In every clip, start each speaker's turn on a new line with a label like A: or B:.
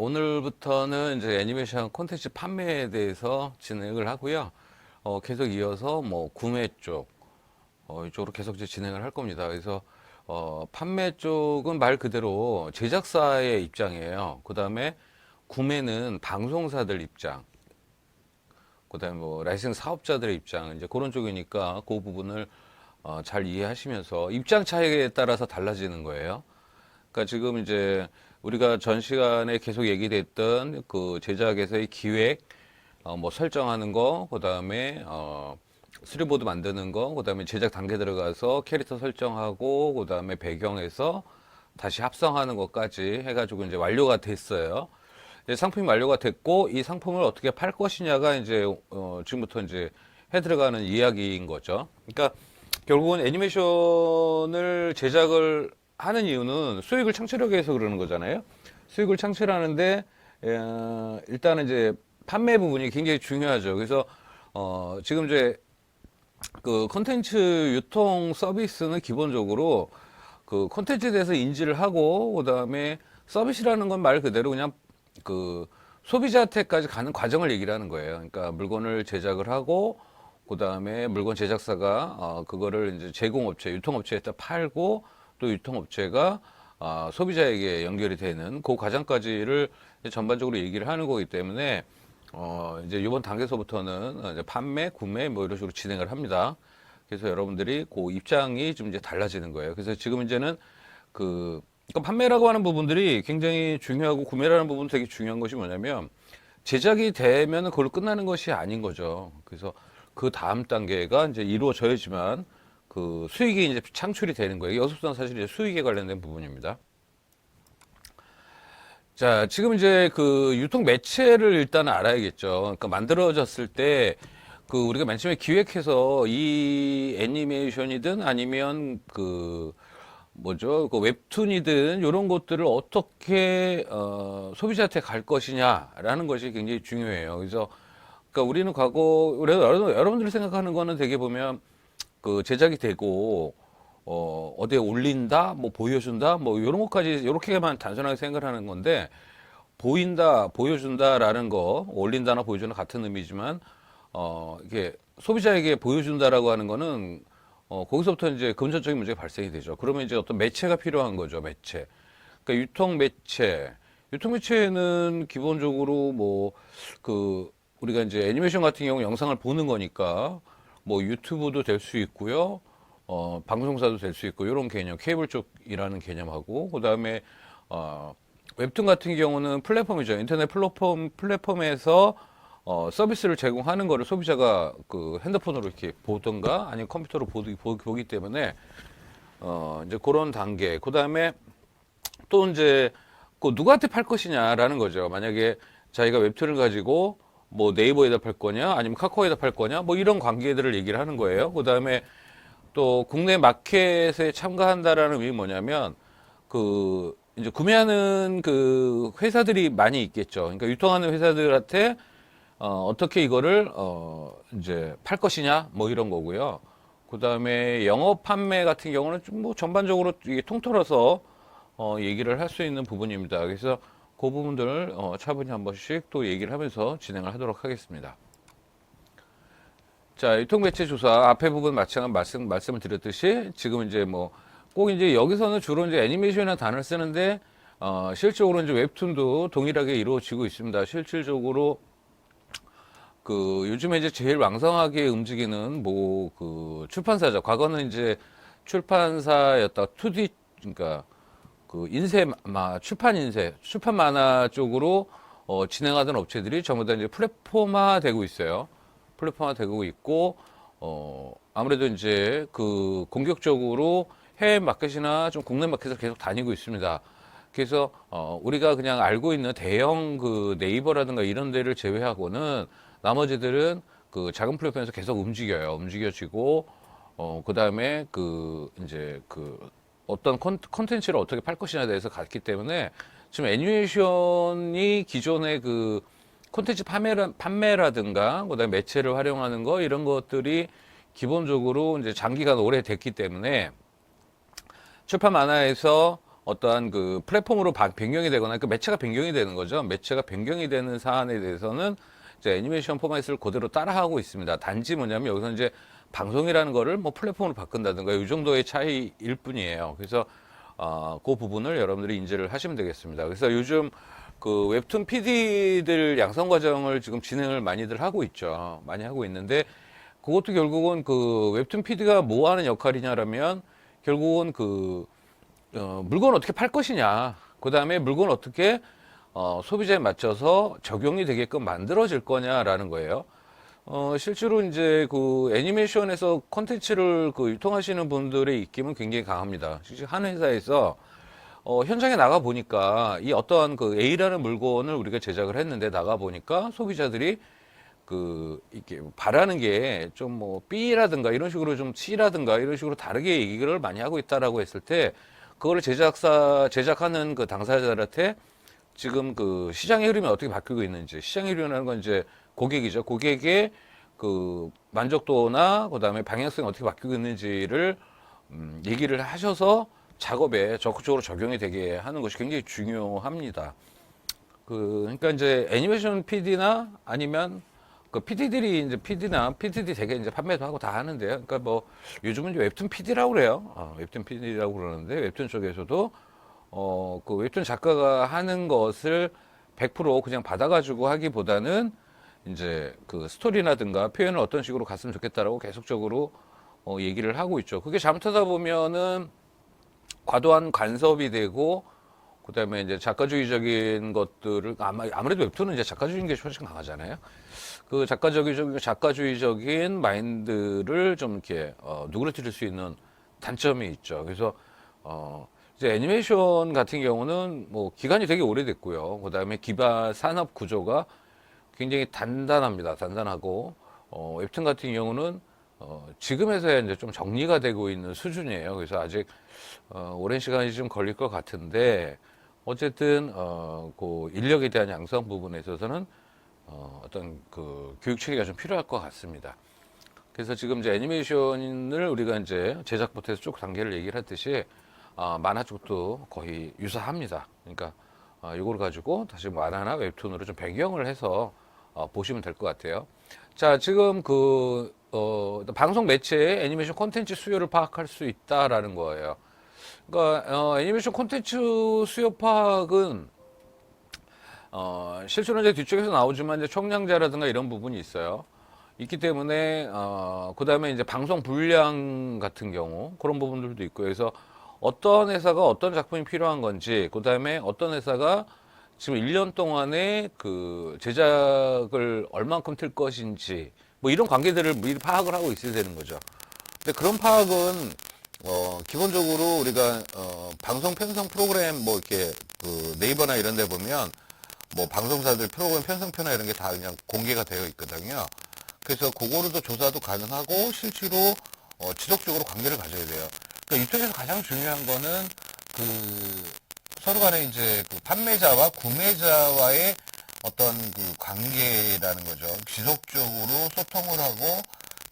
A: 오늘부터는 이제 애니메이션 콘텐츠 판매에 대해서 진행을 하고요. 계속 이어서 뭐 구매 쪽, 이쪽으로 계속 이제 진행을 할 겁니다. 그래서 판매 쪽은 말 그대로 제작사의 입장이에요. 그 다음에 구매는 방송사들 입장, 그 다음에 뭐 라이센스 사업자들의 입장, 이제 그런 쪽이니까 그 부분을 잘 이해하시면서 입장 차이에 따라서 달라지는 거예요. 그러니까 지금 이제 우리가 전 시간에 계속 얘기됐던 그 제작에서의 기획, 뭐 설정하는 거, 그 다음에 스토리보드 만드는 거, 그 다음에 제작 단계 들어가서 캐릭터 설정하고, 그 다음에 배경에서 다시 합성하는 것까지 해가지고 이제 완료가 됐어요. 이제 상품이 완료가 됐고, 이 상품을 어떻게 팔 것이냐가 이제 지금부터 이제 해 들어가는 이야기인 거죠. 그러니까 결국은 애니메이션을 제작을 하는 이유는 수익을 창출하기 위해서 그러는 거잖아요. 수익을 창출하는데 일단은 이제 판매 부분이 굉장히 중요하죠. 그래서 지금 이제 그 콘텐츠 유통 서비스는 기본적으로 그 콘텐츠에 대해서 인지를 하고 그다음에 서비스라는 건 말 그대로 그냥 그 소비자한테까지 가는 과정을 얘기를 하는 거예요. 그러니까 물건을 제작을 하고 그다음에 물건 제작사가 그거를 이제 제공업체, 유통업체에다 팔고 또 유통업체가 소비자에게 연결이 되는 그 과정까지를 전반적으로 얘기를 하는 거기 때문에 이제 이번 단계에서부터는 이제 판매, 구매 뭐 이런 식으로 진행을 합니다. 그래서 여러분들이 그 입장이 좀 이제 달라지는 거예요. 그래서 지금 이제는 그러니까 판매라고 하는 부분들이 굉장히 중요하고 구매라는 부분 되게 중요한 것이 뭐냐면 제작이 되면 그걸로 끝나는 것이 아닌 거죠. 그래서 그 다음 단계가 이제 이루어져야지만 그 수익이 이제 창출이 되는 거예요. 여기서부터는 사실 이제 수익에 관련된 부분입니다. 자, 지금 이제 그 유통 매체를 일단 알아야겠죠. 그러니까 만들어졌을 때 그 우리가 맨 처음에 기획해서 이 애니메이션이든 아니면 그 뭐죠? 그 웹툰이든 이런 것들을 어떻게 소비자한테 갈 것이냐라는 것이 굉장히 중요해요. 그래서 그러니까 우리는 과거 그래도 여러분들이 생각하는 거는 되게 보면 그 제작이 되고 어디에 올린다, 뭐 보여준다, 뭐 이런 것까지 이렇게만 단순하게 생각을 하는 건데 보인다, 보여준다라는 거 올린다나 보여주는 같은 의미지만 이게 소비자에게 보여준다라고 하는 거는 거기서부터 이제 금전적인 문제가 발생이 되죠. 그러면 이제 어떤 매체가 필요한 거죠, 매체. 그러니까 유통 매체는 기본적으로 뭐 그 우리가 이제 애니메이션 같은 경우 영상을 보는 거니까 뭐 유튜브도 될 수 있고요. 방송사도 될 수 있고 이런 개념, 케이블 쪽이라는 개념하고 그다음에 웹툰 같은 경우는 플랫폼이죠. 인터넷 플랫폼에서 서비스를 제공하는 거를 소비자가 그 핸드폰으로 이렇게 보든가 아니면 컴퓨터로 보기 때문에 이제 그런 단계. 그다음에 또 이제 그 누구한테 팔 것이냐라는 거죠. 만약에 자기가 웹툰을 가지고 뭐 네이버에다 팔 거냐 아니면 카카오에다 팔 거냐 뭐 이런 관계들을 얘기를 하는 거예요. 그다음에 또 국내 마켓에 참가한다라는 의미 뭐냐면 그 이제 구매하는 그 회사들이 많이 있겠죠. 그러니까 유통하는 회사들한테 어떻게 이거를 이제 팔 것이냐 뭐 이런 거고요. 그다음에 영업 판매 같은 경우는 좀 뭐 전반적으로 이게 통틀어서 얘기를 할 수 있는 부분입니다. 그래서 그 부분들을 차분히 한 번씩 또 얘기를 하면서 진행을 하도록 하겠습니다. 자, 유통매체 조사 앞에 부분 마찬가지 말씀을 드렸듯이 지금 이제 뭐 꼭 이제 여기서는 주로 이제 애니메이션이라는 단어를 쓰는데 실질적으로 이제 웹툰도 동일하게 이루어지고 있습니다. 실질적으로 그 요즘에 이제 제일 왕성하게 움직이는 뭐 그 출판사죠. 과거는 이제 출판사였다 2D 그러니까 그 출판 만화 쪽으로 진행하던 업체들이 전부 다 이제 플랫폼화 되고 있어요. 플랫폼화 되고 있고 아무래도 이제 그 공격적으로 해외 마켓이나 좀 국내 마켓을 계속 다니고 있습니다. 그래서 우리가 그냥 알고 있는 대형 그 네이버라든가 이런 데를 제외하고는 나머지들은 그 작은 플랫폼에서 계속 움직여지고 그다음에 그 이제 그 어떤 콘텐츠를 어떻게 팔 것이냐에 대해서 갔기 때문에 지금 애니메이션이 기존의 그 콘텐츠 판매라든가 그다음에 매체를 활용하는 거 이런 것들이 기본적으로 이제 장기간 오래 됐기 때문에 출판 만화에서 어떠한 그 플랫폼으로 변경이 되거나 그 매체가 변경이 되는 거죠. 매체가 변경이 되는 사안에 대해서는 이제 애니메이션 포맷을 그대로 따라하고 있습니다. 단지 뭐냐면 여기서 이제 방송이라는 거를 뭐 플랫폼으로 바꾼다든가 이 정도의 차이일 뿐이에요. 그래서 그 부분을 여러분들이 인지를 하시면 되겠습니다. 그래서 요즘 그 웹툰 PD들 양성 과정을 지금 진행을 많이들 하고 있죠. 많이 하고 있는데 그것도 결국은 그 웹툰 PD가 뭐 하는 역할이냐라면 결국은 그 물건 어떻게 팔 것이냐, 그 다음에 물건 어떻게 소비자에 맞춰서 적용이 되게끔 만들어질 거냐라는 거예요. 실제로 이제 그 애니메이션에서 콘텐츠를 그 유통하시는 분들의 입김은 굉장히 강합니다. 실제 한 회사에서 현장에 나가 보니까 이 어떠한 그 A라는 물건을 우리가 제작을 했는데 나가 보니까 소비자들이 그 이게 바라는 게 좀 뭐 B라든가 이런 식으로 좀 C라든가 이런 식으로 다르게 얘기를 많이 하고 있다라고 했을 때 그거를 제작하는 그 당사자들한테 지금 그 시장의 흐름이 어떻게 바뀌고 있는지, 시장의 흐름이라는 건 이제 고객이죠. 고객의 그 만족도나 그다음에 방향성이 어떻게 바뀌고 있는지를 얘기를 하셔서 작업에 적극적으로 적용이 되게 하는 것이 굉장히 중요합니다. 그러니까 이제 애니메이션 PD나 아니면 그 PD들이 이제 PD나 PDD 되게 이제 판매도 하고 다 하는데요. 그러니까 뭐 요즘은 이제 웹툰 PD라고 그래요. 웹툰 PD라고 그러는데 웹툰 쪽에서도 그 웹툰 작가가 하는 것을 100% 그냥 받아가지고 하기보다는 이제 그 스토리라든가 표현을 어떤 식으로 갔으면 좋겠다라고 계속적으로 얘기를 하고 있죠. 그게 잘못하다 보면은 과도한 간섭이 되고 그다음에 이제 작가주의적인 것들을 아무래도 웹툰은 이제 작가주의인 게 훨씬 강하잖아요. 그 작가주의적인 마인드를 좀 이렇게 누그러뜨릴 수 있는 단점이 있죠. 그래서 이제 애니메이션 같은 경우는 뭐 기간이 되게 오래됐고요. 그다음에 기반 산업 구조가 굉장히 단단합니다. 단단하고 웹툰 같은 경우는 지금에서야 이제 좀 정리가 되고 있는 수준이에요. 그래서 아직 오랜 시간이 좀 걸릴 것 같은데 어쨌든 그 인력에 대한 양성 부분에 있어서는 어떤 그 교육 체계가 좀 필요할 것 같습니다. 그래서 지금 이제 애니메이션을 우리가 이제 제작부터 해서 쭉 단계를 얘기를 했듯이 만화 쪽도 거의 유사합니다. 그러니까 이걸 가지고 다시 만화나 웹툰으로 좀 변경을 해서 보시면 될 것 같아요. 자, 지금 그 방송 매체의 애니메이션 콘텐츠 수요를 파악할 수 있다라는 거예요. 그러니까 애니메이션 콘텐츠 수요 파악은 실제로 이제 뒤쪽에서 나오지만 이제 총량자라든가 이런 부분이 있어요. 있기 때문에 그다음에 이제 방송 분량 같은 경우 그런 부분들도 있고 그래서 어떤 회사가 어떤 작품이 필요한 건지 그다음에 어떤 회사가 지금 1년 동안에 그 제작을 얼만큼 틀 것인지 뭐 이런 관계들을 미리 파악을 하고 있어야 되는 거죠. 근데 그런 파악은 기본적으로 우리가 방송 편성 프로그램 뭐 이렇게 그 네이버나 이런 데 보면 뭐 방송사들 프로그램 편성표나 이런 게 다 그냥 공개가 되어 있거든요. 그래서 그거로도 조사도 가능하고 실제로 지속적으로 관계를 가져야 돼요. 그러니까 이쪽에서 가장 중요한 거는 그 서로 간에 이제 그 판매자와 구매자와의 어떤 그 관계라는 거죠. 지속적으로 소통을 하고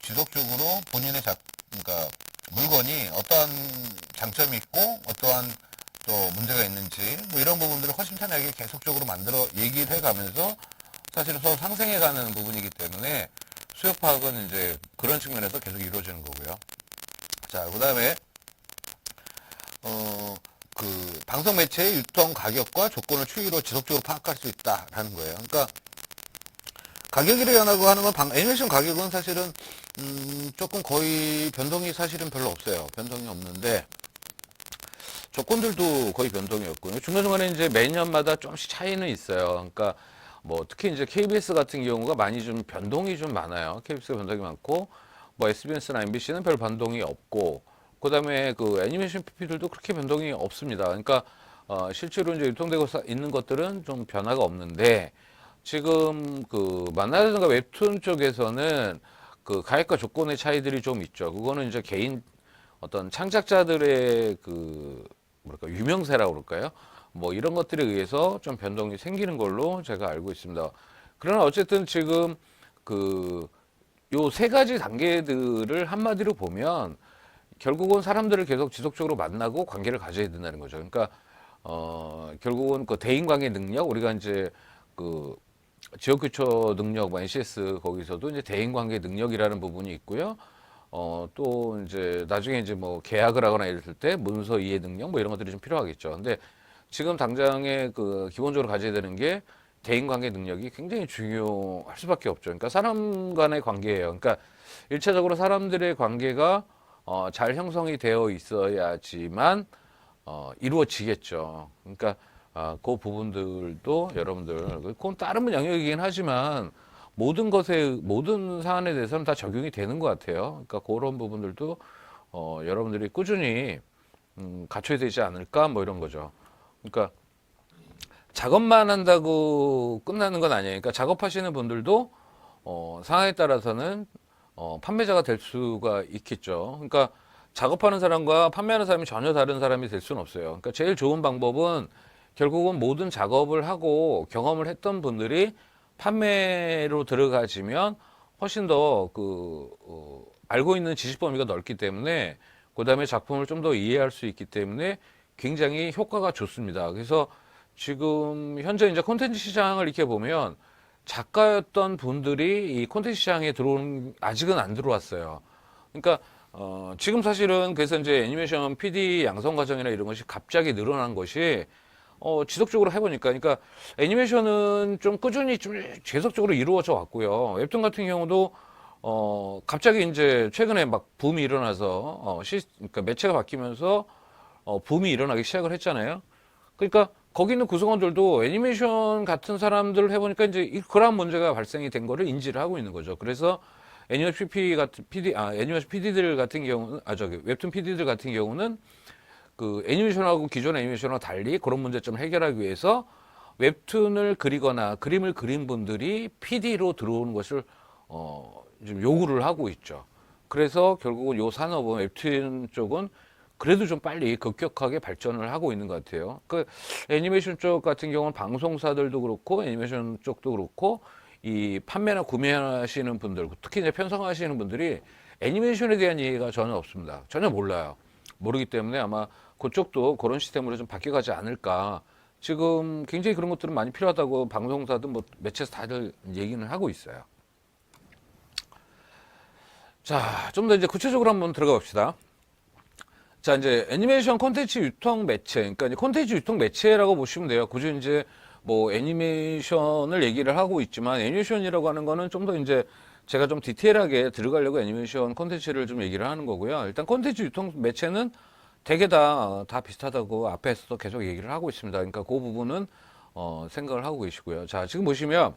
A: 지속적으로 본인의 그러니까 물건이 어떠한 장점이 있고 어떠한 또 문제가 있는지 뭐 이런 부분들을 허심탄회하게 계속적으로 만들어 얘기를 해가면서 사실은 서로 상생해가는 부분이기 때문에 수요 파악은 이제 그런 측면에서 계속 이루어지는 거고요. 자, 그다음에 그 방송 매체의 유통 가격과 조건을 추이로 지속적으로 파악할 수 있다라는 거예요. 그러니까 가격이라고 하는 건 애니메이션 가격은 사실은 조금 거의 변동이 사실은 별로 없어요. 변동이 없는데 조건들도 거의 변동이 없고요. 중간중간에 이제 매년마다 조금씩 차이는 있어요. 그러니까 뭐 특히 이제 KBS 같은 경우가 많이 좀 변동이 좀 많아요. KBS가 변동이 많고 뭐 SBS나 MBC는 별 변동이 없고 그다음에 그 애니메이션 PP들도 그렇게 변동이 없습니다. 그러니까 실제로 이제 유통되고 있는 것들은 좀 변화가 없는데 지금 그 만화라든가 웹툰 쪽에서는 그 가액과 조건의 차이들이 좀 있죠. 그거는 이제 개인 어떤 창작자들의 그 뭐랄까 유명세라고 그럴까요? 뭐 이런 것들에 의해서 좀 변동이 생기는 걸로 제가 알고 있습니다. 그러나 어쨌든 지금 그 요 세 가지 단계들을 한마디로 보면 결국은 사람들을 계속 지속적으로 만나고 관계를 가져야 된다는 거죠. 그러니까 결국은 그 대인관계 능력, 우리가 이제 그 지역교초 능력, 뭐 NCS 거기서도 이제 대인관계 능력이라는 부분이 있고요. 또 이제 나중에 이제 뭐 계약을 하거나 이랬을 때 문서 이해 능력 뭐 이런 것들이 좀 필요하겠죠. 근데 지금 당장에 그 기본적으로 가져야 되는 게 대인관계 능력이 굉장히 중요할 수밖에 없죠. 그러니까 사람 간의 관계예요. 그러니까 일차적으로 사람들의 관계가 잘 형성이 되어 있어야지만 이루어지겠죠. 그러니까 그 부분들도 여러분들 그건 다른 영역이긴 하지만 모든 것에 모든 사안에 대해서는 다 적용이 되는 것 같아요. 그러니까 그런 부분들도 여러분들이 꾸준히 갖춰야 되지 않을까 뭐 이런 거죠. 그러니까 작업만 한다고 끝나는 건 아니에요. 그러니까 작업하시는 분들도 상황에 따라서는 판매자가 될 수가 있겠죠. 그러니까 작업하는 사람과 판매하는 사람이 전혀 다른 사람이 될 수는 없어요. 그러니까 제일 좋은 방법은 결국은 모든 작업을 하고 경험을 했던 분들이 판매로 들어가지면 훨씬 더 알고 있는 지식 범위가 넓기 때문에 그 다음에 작품을 좀 더 이해할 수 있기 때문에 굉장히 효과가 좋습니다. 그래서 지금 현재 이제 콘텐츠 시장을 이렇게 보면 작가였던 분들이 이 콘텐츠 시장에 들어온 아직은 안 들어왔어요. 그러니까 지금 사실은 그래서 이제 애니메이션 PD 양성 과정이나 이런 것이 갑자기 늘어난 것이 지속적으로 해보니까 그러니까 애니메이션은 좀 꾸준히 좀 계속적으로 이루어져 왔고요. 웹툰 같은 경우도 갑자기 이제 최근에 막 붐이 일어나서 그러니까 매체가 바뀌면서 붐이 일어나기 시작을 했잖아요. 그러니까 거기 있는 구성원들도 애니메이션 같은 사람들을 해보니까 이제 그런 문제가 발생이 된 거를 인지를 하고 있는 거죠. 그래서 애니메이션 애니메이션 PD들 같은 경우는, 웹툰 PD들 같은 경우는 그 애니메이션하고 기존 애니메이션하고 달리 그런 문제점을 해결하기 위해서 웹툰을 그리거나 그림을 그린 분들이 PD로 들어오는 것을 좀 요구를 하고 있죠. 그래서 결국은 요 산업은 웹툰 쪽은 그래도 좀 빨리 급격하게 발전을 하고 있는 것 같아요. 그 애니메이션 쪽 같은 경우는 방송사들도 그렇고 애니메이션 쪽도 그렇고 이 판매나 구매하시는 분들, 특히 이제 편성하시는 분들이 애니메이션에 대한 이해가 전혀 없습니다. 전혀 몰라요. 모르기 때문에 아마 그쪽도 그런 시스템으로 좀 바뀌어가지 않을까. 지금 굉장히 그런 것들은 많이 필요하다고 방송사든 뭐 매체에서 다들 얘기는 하고 있어요. 자, 좀 더 이제 구체적으로 한번 들어가 봅시다. 자, 이제 애니메이션 콘텐츠 유통 매체, 그러니까 이제 콘텐츠 유통 매체라고 보시면 돼요. 굳이 이제 뭐 애니메이션을 얘기를 하고 있지만 애니메이션이라고 하는 거는 좀 더 이제 제가 좀 디테일하게 들어가려고 애니메이션 콘텐츠를 좀 얘기를 하는 거고요. 일단 콘텐츠 유통 매체는 되게 다 비슷하다고 앞에서도 계속 얘기를 하고 있습니다. 그러니까 그 부분은 생각을 하고 계시고요. 자, 지금 보시면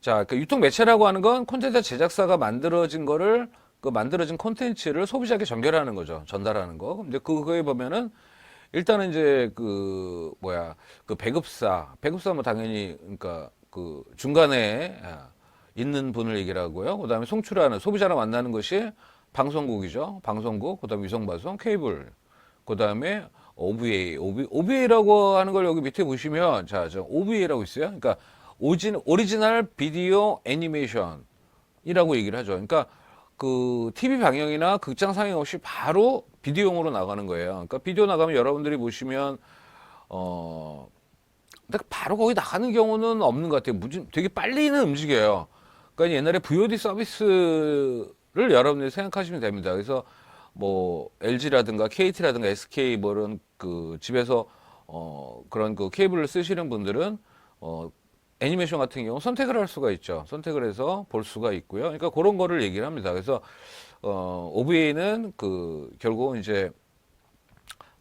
A: 자, 그 유통 매체라고 하는 건 콘텐츠 제작사가 만들어진 거를 그 만들어진 콘텐츠를 소비자에게 전달하는 거죠. 전달하는 거. 근데 그거에 보면은 일단은 이제 그 배급사 뭐 당연히 그러니까 그 중간에 있는 분을 얘기를 하고요. 그다음에 송출하는 소비자랑 만나는 것이 방송국이죠. 방송국, 그다음에 위성방송, 케이블, 그다음에 OVA라고 하는 걸 여기 밑에 보시면 자, 저 OVA라고 있어요. 그러니까 오리지널 비디오 애니메이션이라고 얘기를 하죠. 그러니까 그 TV 방영이나 극장 상영 없이 바로 비디오용으로 나가는 거예요. 그러니까 비디오 나가면 여러분들이 보시면 근데 바로 거기 나가는 경우는 없는 것 같아요. 되게 빨리는 움직여요. 그러니까 옛날에 VOD 서비스를 여러분들이 생각하시면 됩니다. 그래서 뭐 LG라든가 KT라든가 SK 뭐 이런 그 집에서 그런 그 케이블을 쓰시는 분들은 애니메이션 같은 경우 선택을 할 수가 있죠. 선택을 해서 볼 수가 있고요. 그러니까 그런 거를 얘기를 합니다. 그래서 OVA는 그 결국은 이제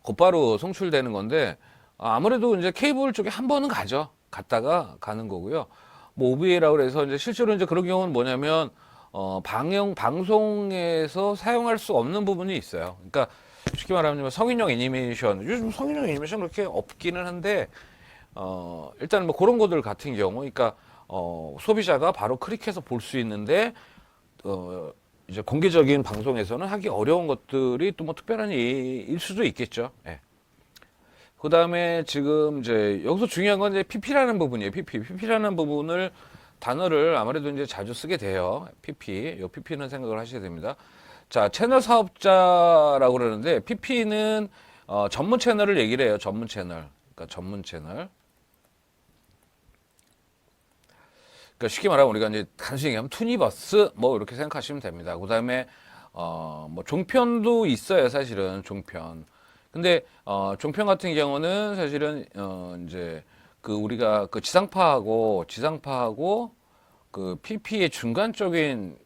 A: 곧바로 송출되는 건데 아무래도 이제 케이블 쪽에 한 번은 가죠. 갔다가 가는 거고요. 뭐 OVA라고 해서 이제 실제로 이제 그런 경우는 뭐냐면 방송에서 사용할 수 없는 부분이 있어요. 그러니까 쉽게 말하면 성인용 애니메이션, 요즘 성인용 애니메이션 그렇게 없기는 한데 일단 뭐 그런 것들 같은 경우, 그러니까 소비자가 바로 클릭해서 볼 수 있는데 이제 공개적인 방송에서는 하기 어려운 것들이 또 뭐 특별한 일 수도 있겠죠. 예. 그 다음에 지금 이제 여기서 중요한 건 이제 PP라는 부분이에요. PP라는 부분을 단어를 아무래도 이제 자주 쓰게 돼요. PP, 요 PP는 생각을 하셔야 됩니다. 자, 채널 사업자라고 그러는데 PP는 전문 채널을 얘기를 해요. 전문 채널. 그러니까 전문 채널. 그러니까 쉽게 말하면 우리가 이제 단순히 얘기하면 투니버스 뭐 이렇게 생각하시면 됩니다. 그다음에 뭐 종편도 있어요, 사실은 종편. 근데 종편 같은 경우는 사실은 이제 그 우리가 그 지상파하고 그 PP의 중간적인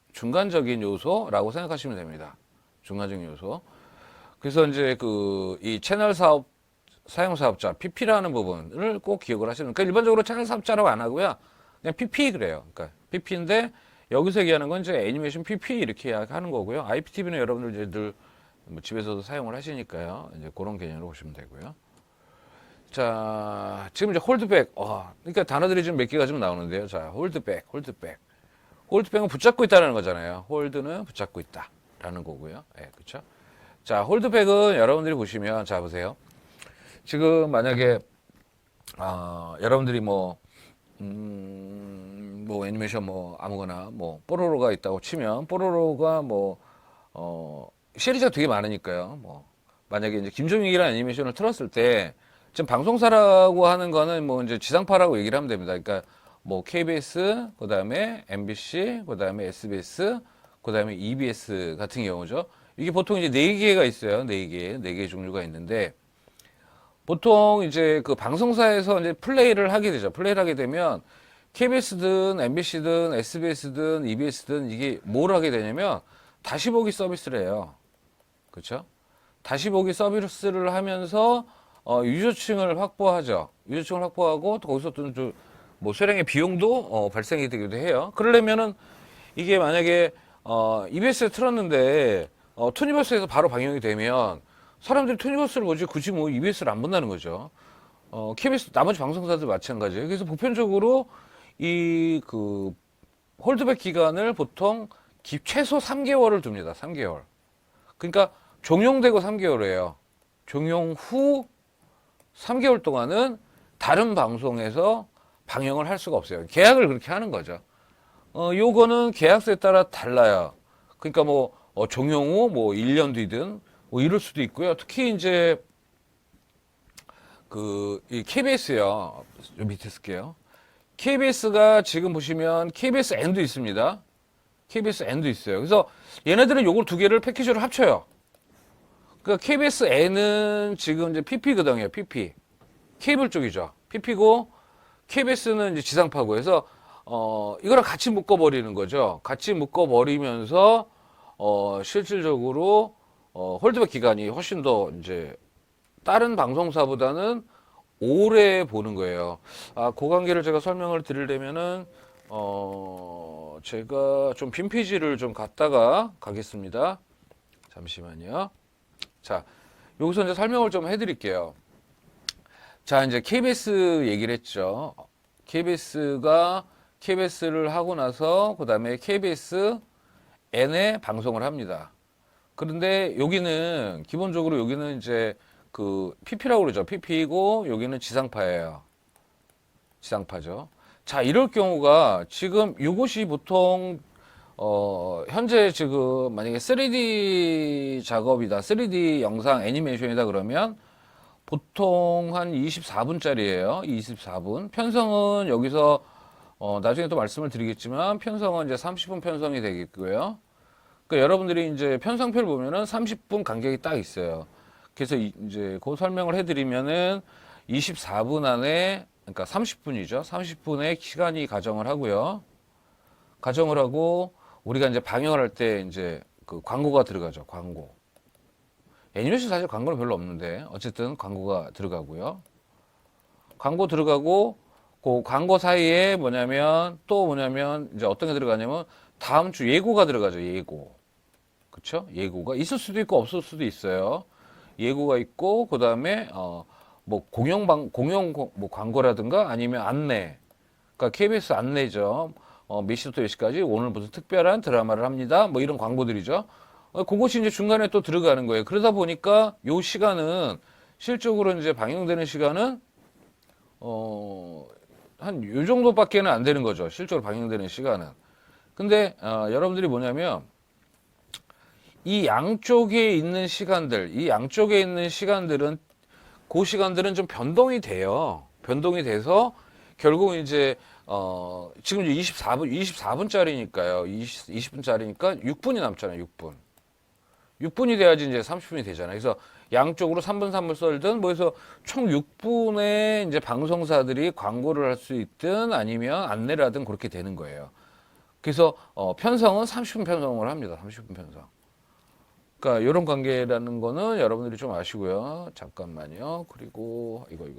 A: 요소라고 생각하시면 됩니다. 중간적인 요소. 그래서 이제 그 이 채널 사업 사용 사업자 PP라는 부분을 꼭 기억을 하시는. 그러니까 일반적으로 채널 사업자라고 안 하고요. 그냥 PP 그래요. 그러니까 PP인데 여기서 얘기하는 건 이제 애니메이션 PP 이렇게 하는 거고요. IPTV는 여러분들 이제 늘 뭐 집에서도 사용을 하시니까요. 이제 그런 개념으로 보시면 되고요. 자, 지금 이제 홀드백. 그러니까 단어들이 지금 몇 개가 좀 나오는데요. 자, 홀드백. 홀드백은 붙잡고 있다는 거잖아요. 홀드는 붙잡고 있다라는 거고요. 예, 그렇죠? 자, 홀드백은 여러분들이 보시면 자 보세요. 지금 만약에 여러분들이 뭐 애니메이션 뭐 아무거나 뭐 뽀로로가 있다고 치면 뽀로로가 뭐 시리즈가 되게 많으니까요. 뭐 만약에 이제 김종익이라는 애니메이션을 틀었을 때 지금 방송사라고 하는 거는 뭐 이제 지상파라고 얘기를 하면 됩니다. 그러니까 뭐 KBS, 그다음에 MBC, 그다음에 SBS, 그다음에 EBS 같은 경우죠. 이게 보통 이제 네 개가 있어요. 네 개 종류가 있는데 보통 이제 그 방송사에서 이제 플레이를 하게 되죠. 플레이를 하게 되면 KBS든 MBC든 SBS든 EBS든 이게 뭘 하게 되냐면 다시 보기 서비스를 해요. 그렇죠? 다시 보기 서비스를 하면서 유저층을 확보하죠. 유저층을 확보하고 또 거기서 또 뭐 수령의 비용도 발생이 되기도 해요. 그러려면은 이게 만약에 EBS에 틀었는데 투니버스에서 바로 방영이 되면 사람들이 투니버스를 보지 굳이 뭐 EBS를 안 본다는 거죠. KBS 나머지 방송사들 마찬가지예요. 그래서 보편적으로 이 그 홀드백 기간을 보통 최소 3개월을 둡니다. 3개월. 그러니까 종용되고 3개월이에요. 종용 후 3개월 동안은 다른 방송에서 방영을 할 수가 없어요. 계약을 그렇게 하는 거죠. 요거는 계약서에 따라 달라요. 그러니까 뭐 종용 후 뭐 1년 뒤든 뭐 이럴 수도 있고요. 특히 이제 이 KBS요. 요 밑에 쓸게요. KBS가 지금 보시면 KBS N도 있습니다. KBS N도 있어요. 그래서 얘네들은 요걸 두 개를 패키지로 합쳐요. 그러니까 KBS N은 지금 이제 PP거든요. PP. 케이블 쪽이죠. PP고 KBS는 이제 지상파고 해서 이거랑 같이 묶어버리는 거죠. 같이 묶어버리면서 실질적으로 홀드백 기간이 훨씬 더 이제 다른 방송사보다는 오래 보는 거예요. 그 관계를 제가 설명을 드리려면은 제가 좀 빈피지를 좀 갖다가 가겠습니다. 잠시만요. 자, 여기서 이제 설명을 좀 해드릴게요. 자, 이제 KBS 얘기를 했죠. KBS를 하고 나서 그다음에 KBS N에 방송을 합니다. 그런데 여기는 기본적으로 여기는 이제 그 PP라고 그러죠. PP이고 여기는 지상파예요. 지상파죠. 자, 이럴 경우가 지금 이것이 보통 현재 지금 만약에 3D 작업이다. 3D 영상 애니메이션이다 그러면 보통 한 24분짜리예요. 24분. 편성은 여기서 나중에 또 말씀을 드리겠지만 편성은 이제 30분 편성이 되겠고요. 그러니까 여러분들이 이제 편성표를 보면은 30분 간격이 딱 있어요. 그래서 이제 그 설명을 해드리면은 24분 안에 그러니까 30분이죠. 30분의 시간이 가정을 하고요. 가정을 하고 우리가 이제 방영을 할 때 이제 그 광고가 들어가죠. 광고. 애니메이션 사실 광고는 별로 없는데 어쨌든 광고가 들어가고요. 광고 들어가고 그 광고 사이에 뭐냐면 이제 어떤 게 들어가냐면 다음 주 예고가 들어가죠. 예고. 그쵸? 예고가 있을 수도 있고 없을 수도 있어요. 예고가 있고 그다음에 뭐 공영 뭐 광고라든가 아니면 안내. 그러니까 KBS 안내죠. 몇 시부터 몇 시까지 오늘 무슨 특별한 드라마를 합니다. 뭐 이런 광고들이죠. 그것이 이제 중간에 또 들어가는 거예요. 그러다 보니까 요 시간은 실적으로 이제 방영되는 시간은 한 요 정도밖에는 안 되는 거죠. 실적으로 방영되는 시간은. 근데 여러분들이 뭐냐면 이 양쪽에 있는 시간들, 이 양쪽에 있는 시간들은 그 시간들은 좀 변동이 돼요. 변동이 돼서 결국 이제 지금 이제 24분짜리니까요. 20분짜리니까 6분이 남잖아요. 6분. 6분이 돼야지 이제 30분이 되잖아요. 그래서 양쪽으로 3분 3분 썰든 뭐 해서 총 6분의 이제 방송사들이 광고를 할 수 있든 아니면 안내를 하든 그렇게 되는 거예요. 그래서 편성은 30분 편성을 합니다. 30분 편성. 그러니까 이런 관계라는 거는 여러분들이 좀 아시고요. 잠깐만요. 그리고 이거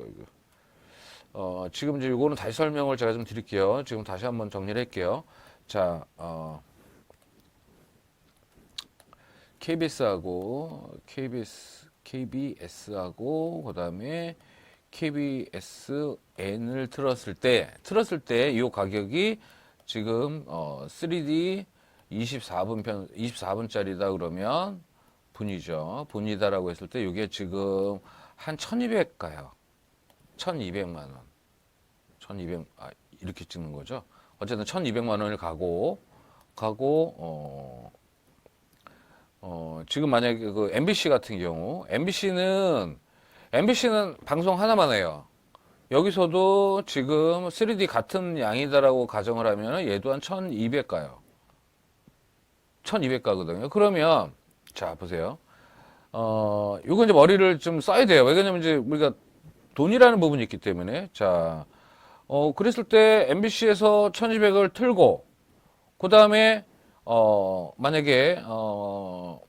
A: 지금 이제 이거는 다시 설명을 제가 좀 드릴게요. 지금 다시 한번 정리를 할게요. 자, KBS하고 KBS하고 그다음에 KBSN을 틀었을 때 이 가격이 지금 3D 24분짜리다 그러면 분이죠. 분이다라고 했을 때 이게 지금 한 1200 가요. 1200만 원. 1200 이렇게 찍는 거죠. 어쨌든 1200만 원을 가고 지금 만약에 그 MBC 같은 경우 MBC는 방송 하나만 해요. 여기서도 지금 3D 같은 양이다라고 가정을 하면 얘도 한 1200 가요. 1200 가거든요. 그러면 자 보세요. 요거 이제 머리를 좀 써야 돼요. 왜냐면 이제 우리가 돈이라는 부분이 있기 때문에 자 그랬을 때 MBC에서 1200을 틀고 그 다음에 만약에 뭐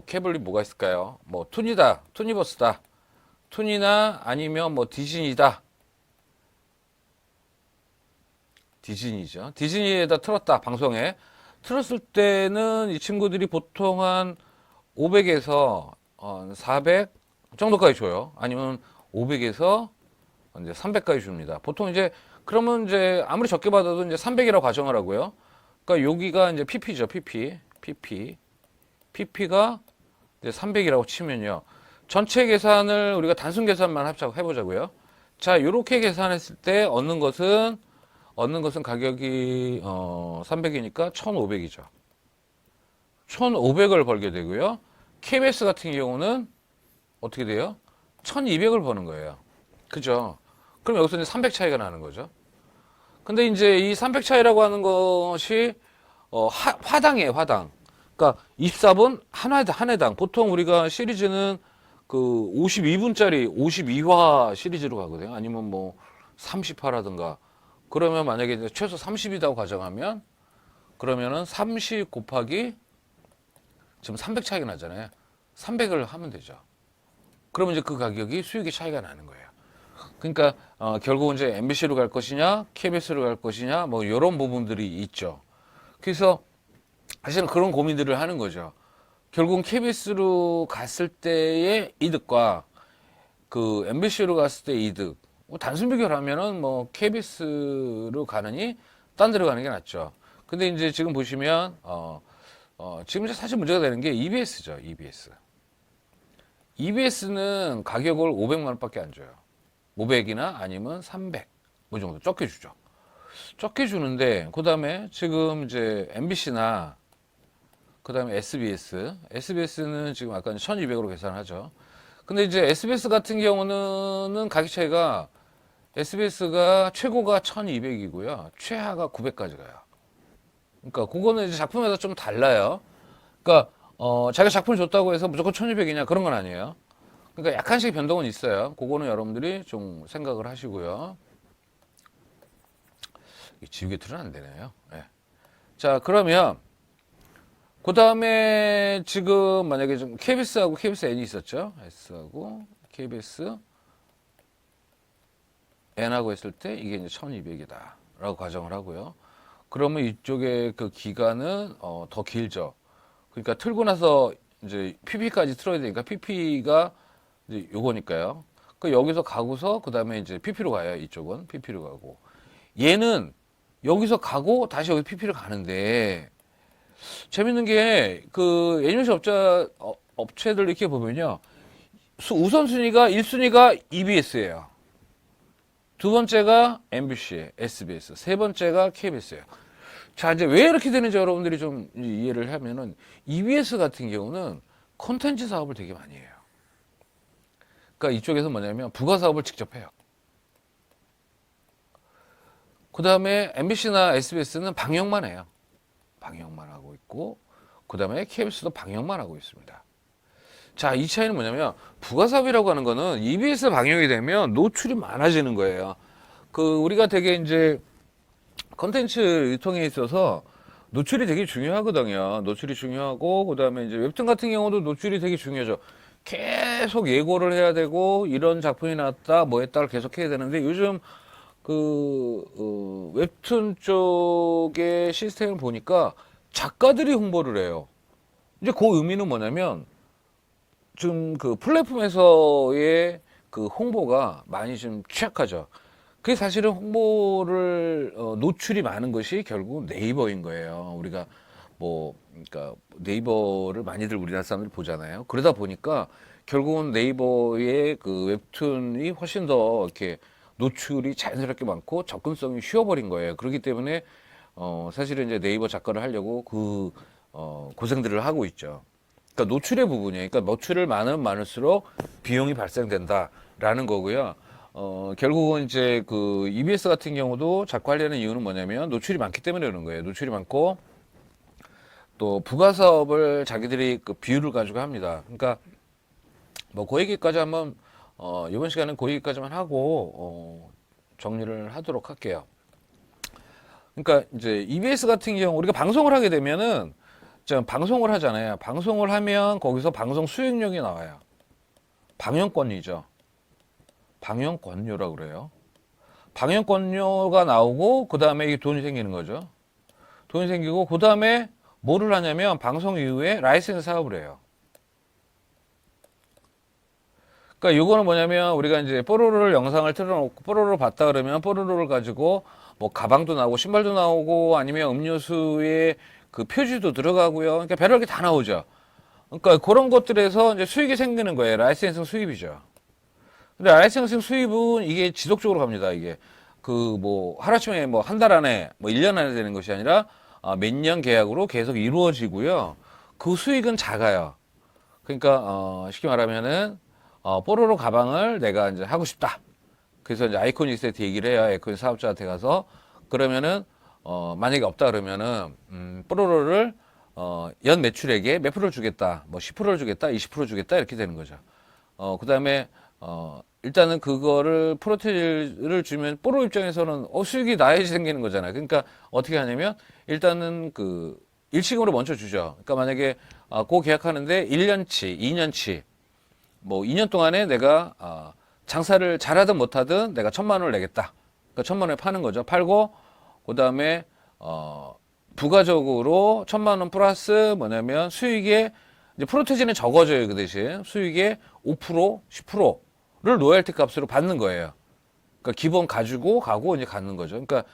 A: 케이블이 뭐가 있을까요? 뭐 툰이다, 투니버스다, 툰이나 아니면 뭐 디즈니다, 디즈니죠. 디즈니에다 틀었다 방송에 틀었을 때는 이 친구들이 보통 한 500에서 400 정도까지 줘요. 아니면 500에서 이제 300까지 줍니다. 보통 이제 그러면 이제 아무리 적게 받아도 이제 300이라고 가정을 하고요. 그러니까 여기가 이제 PP죠. PP가 이제 300이라고 치면요. 전체 계산을 우리가 단순 계산만 해보자고요. 자, 이렇게 계산했을 때 얻는 것은 가격이 300이니까 1,500이죠. 1,500을 벌게 되고요. KBS 같은 경우는 어떻게 돼요? 1,200을 버는 거예요. 그죠? 그럼 여기서 이제 300 차이가 나는 거죠. 근데 이제 이 300 차이라고 하는 것이 화당이에요, 화당. 그러니까 24분 한 회당. 보통 우리가 시리즈는 그 52분짜리 52화 시리즈로 가거든요. 아니면 뭐 30화라든가. 그러면 만약에 이제 최소 30이라고 가정하면 그러면은 30 곱하기 지금 300 차이가 나잖아요. 300을 하면 되죠. 그러면 이제 그 가격이 수익의 차이가 나는 거예요. 그러니까 결국은 이제 MBC로 갈 것이냐, KBS로 갈 것이냐, 뭐 이런 부분들이 있죠. 그래서 사실은 그런 고민들을 하는 거죠. 결국은 KBS로 갔을 때의 이득과 그 MBC로 갔을 때의 이득, 뭐 단순 비교하면은 뭐 KBS로 가느니 딴 데로 가는 게 낫죠. 근데 이제 지금 보시면 지금 이제 사실 문제가 되는 게 EBS죠. EBS는 가격을 500만 원밖에 안 줘요. 500이나 아니면 300, 뭐 정도 적게 주죠. 적게 주는데, 그 다음에 지금 이제 MBC나, 그 다음에 SBS는 지금 아까 1200으로 계산하죠. 근데 이제 SBS 같은 경우는 가격 차이가, SBS가 최고가 1200이고요. 최하가 900까지 가요. 그러니까 그거는 이제 작품마다 좀 달라요. 그러니까, 자기가 작품을 줬다고 해서 무조건 1200이냐 그런 건 아니에요. 그러니까 약간씩 변동은 있어요. 그거는 여러분들이 좀 생각을 하시고요. 지우개 틀은 안 되네요. 네. 자, 그러면 그 다음에 지금 만약에 좀 KBS하고 KBSN이 있었죠. S하고 KBS N하고 했을 때 이게 이제 1200이다 라고 가정을 하고요. 그러면 이쪽에 그 기간은 더 길죠. 그러니까 틀고 나서 이제 PP까지 틀어야 되니까 PP가 이제 요거니까요. 그 여기서 가고서 그 다음에 이제 PP로 가요. 이쪽은 PP로 가고 얘는 여기서 가고 다시 여기 PP를 가는데 재밌는 게 그 애니메이션 업체들 이렇게 보면요. 우선순위가 1순위가 EBS예요. 두 번째가 MBC, SBS, 세 번째가 KBS예요. 자, 이제 왜 이렇게 되는지 여러분들이 좀 이해를 하면은 EBS 같은 경우는 콘텐츠 사업을 되게 많이 해요. 그러니까 이쪽에서 뭐냐면 부가 사업을 직접 해요. 그 다음에 MBC나 SBS는 방영만 해요. 방영만 하고 있고, 그 다음에 KBS도 방영만 하고 있습니다. 자, 이 차이는 뭐냐면 부가 사업이라고 하는 거는 EBS 방영이 되면 노출이 많아지는 거예요. 우리가 되게 이제 컨텐츠 유통에 있어서 노출이 되게 중요하거든요. 노출이 중요하고, 그 다음에 이제 웹툰 같은 경우도 노출이 되게 중요하죠. 계속 예고를 해야 되고, 이런 작품이 나왔다, 뭐 했다를 계속 해야 되는데, 요즘 웹툰 쪽의 시스템을 보니까 작가들이 홍보를 해요. 이제 그 의미는 뭐냐면, 지금 그 플랫폼에서의 그 홍보가 많이 좀 취약하죠. 그게 사실은 홍보를 노출이 많은 것이 결국 네이버인 거예요. 우리가 그러니까 네이버를 많이들 우리나라 사람들이 보잖아요. 그러다 보니까 결국은 네이버의 그 웹툰이 훨씬 더 이렇게 노출이 자연스럽게 많고 접근성이 쉬워버린 거예요. 그렇기 때문에 사실은 이제 네이버 작가를 하려고 고생들을 하고 있죠. 그러니까 노출의 부분이에요. 그러니까 노출을 많을수록 비용이 발생된다라는 거고요. 결국은 이제 그 EBS 같은 경우도 자꾸 하려는 이유는 뭐냐면 노출이 많기 때문에 그런 거예요. 노출이 많고 또 부가 사업을 자기들이 그 비율을 가지고 합니다. 그러니까 뭐 그 얘기까지 한번 이번 시간은 그 얘기까지만 하고 정리를 하도록 할게요. 그러니까 이제 EBS 같은 경우 우리가 방송을 하게 되면은 방송을 하잖아요. 방송을 하면 거기서 방송 수익률이 나와요. 방영권이죠. 방영권료라고 그래요. 방영권료가 나오고 그 다음에 이게 돈이 생기는 거죠. 돈이 생기고 그 다음에 뭐를 하냐면 방송 이후에 라이센스 사업을 해요. 그러니까 요거는 뭐냐면 우리가 이제 뽀로로를 영상을 틀어놓고 뽀로로를 봤다 그러면 뽀로로를 가지고 뭐 가방도 나오고 신발도 나오고 아니면 음료수에 그 표지도 들어가고요. 그러니까 별별 게 다 나오죠. 그러니까 그런 것들에서 이제 수익이 생기는 거예요. 라이센스 수입이죠. 근데 라이센스 수입은 이게 지속적으로 갑니다. 이게 하루아침에 뭐 한 달 안에 뭐 1년 안에 되는 것이 아니라 몇 년 계약으로 계속 이루어지고요. 그 수익은 작아요. 그러니까 쉽게 말하면은 뽀로로 가방을 내가 이제 하고 싶다. 그래서 이제 아이코닉스한테 얘기를 해요. 아이코닉 사업자한테 가서 그러면은 만약에 없다 그러면은 뽀로로를 연 매출액에 몇 프로를 주겠다. 뭐 10%를 주겠다. 20% 주겠다. 이렇게 되는 거죠. 그다음에 일단은 그거를 프로테일을 주면 뽀로 입장에서는 수익이 나야지 생기는 거잖아요. 그러니까 어떻게 하냐면 일단은 그 일시금으로 먼저 주죠. 그러니까 만약에 그 계약하는데 1년치, 2년치 뭐 2년 동안에 내가 장사를 잘하든 못하든 내가 1,000만 원을 내겠다. 그러니까 1,000만 원에 파는 거죠. 팔고 그다음에 부가적으로 1,000만 원 플러스 뭐냐면 수익에 이제 프로테진은 적어져요. 그 대신 수익의 5%, 10%를 로열티 값으로 받는 거예요. 그러니까 기본 가지고 가고 이제 갖는 거죠. 그러니까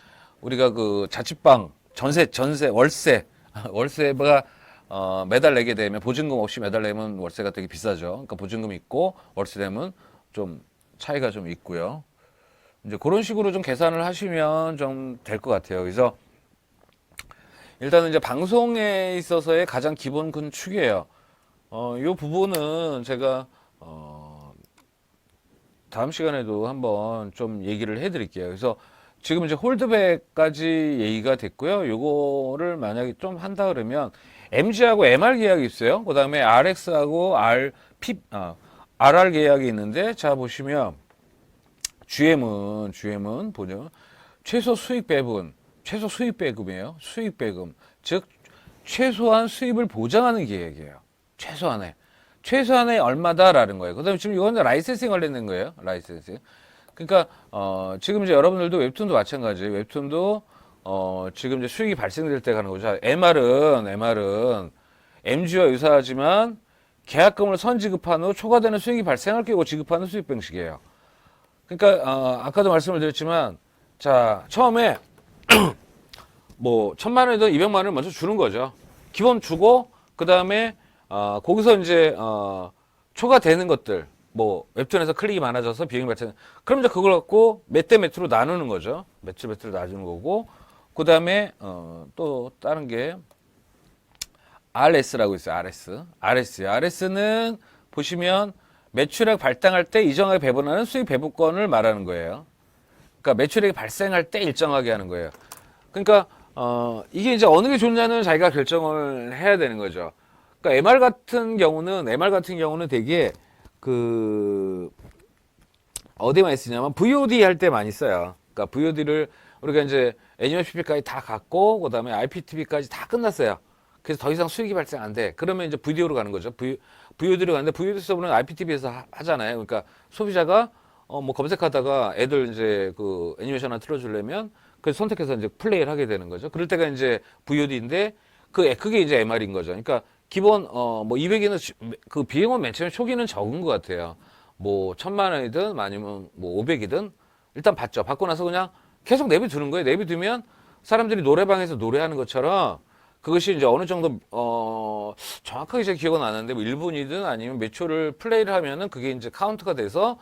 A: 우리가 그 자취방 월세가 매달 내게 되면 보증금 없이 매달 내면 월세가 되게 비싸죠. 그러니까 보증금 있고 월세 내면 좀 차이가 좀 있고요. 이제 그런 식으로 좀 계산을 하시면 좀 될 것 같아요. 그래서 일단은 이제 방송에 있어서의 가장 기본 축이에요. 이 부분은 제가 다음 시간에도 한번 좀 얘기를 해드릴게요. 그래서 지금 이제 홀드백까지 얘기가 됐고요. 요거를 만약에 좀 한다 그러면 MG하고 MR 계약이 있어요. 그 다음에 RX하고 RR 계약이 있는데 자 보시면 GM은 보면 최소 수익 배분, 최소 수익 배금이에요. 수익 배금, 즉 최소한 수입을 보장하는 계약이에요. 최소한에 얼마다라는 거예요. 그다음에 지금 이건 라이센싱 관련된 거예요. 라이센싱. 그러니까 지금 이제 여러분들도 웹툰도 마찬가지예요. 웹툰도 지금 이제 수익이 발생될 때 가는 거죠. MR은 MG와 유사하지만 계약금을 선지급한 후 초과되는 수익이 발생할 경우 지급하는 수익 방식이에요. 그러니까 아까도 말씀을 드렸지만 자 처음에 뭐 1,000만 원이든 200만 원을 먼저 주는 거죠. 기본 주고 그 다음에 거기서 이제 초과되는 것들 뭐 웹툰에서 클릭이 많아져서 비용이 발생. 그럼 이제 그걸 갖고 몇 대 몇으로 나누는 거죠. 몇으로 나누는 거고 그 다음에 또 다른 게 RS라고 있어요. RS는 보시면 매출액 발생할 때 일정하게 배분하는 수익 배분권을 말하는 거예요. 그러니까 매출액이 발생할 때 일정하게 하는 거예요. 그러니까 이게 이제 어느 게 좋냐는 자기가 결정을 해야 되는 거죠. 그러니까 MR 같은 경우는 되게 그 어디 많이 쓰냐면 VOD 할 때 많이 써요. 그러니까 VOD를 우리가 이제 애니메이션까지 다 갖고 그다음에 IPTV까지 다 끝났어요. 그래서 더 이상 수익이 발생 안 돼. 그러면 이제 VOD로 가는 거죠. VOD로 가는데 VOD 서버는 IPTV에서 하잖아요. 그러니까 소비자가 뭐 검색하다가 애들 이제 그 애니메이션 하나 틀어주려면 그 선택해서 이제 플레이를 하게 되는 거죠. 그럴 때가 이제 VOD인데 그게 이제 MR인 거죠. 그러니까 기본 뭐 200이는 그 비용은 맨 처음에 초기는 적은 것 같아요. 뭐 1,000만 원이든 아니면 뭐 500이든 일단 받죠. 받고 나서 그냥 계속 내비두는 거예요. 내비두면 사람들이 노래방에서 노래하는 것처럼 그것이 이제 어느 정도 정확하게 제 기억은 안 나는데 뭐 1분이든 아니면 몇 초를 플레이를 하면은 그게 이제 카운트가 돼서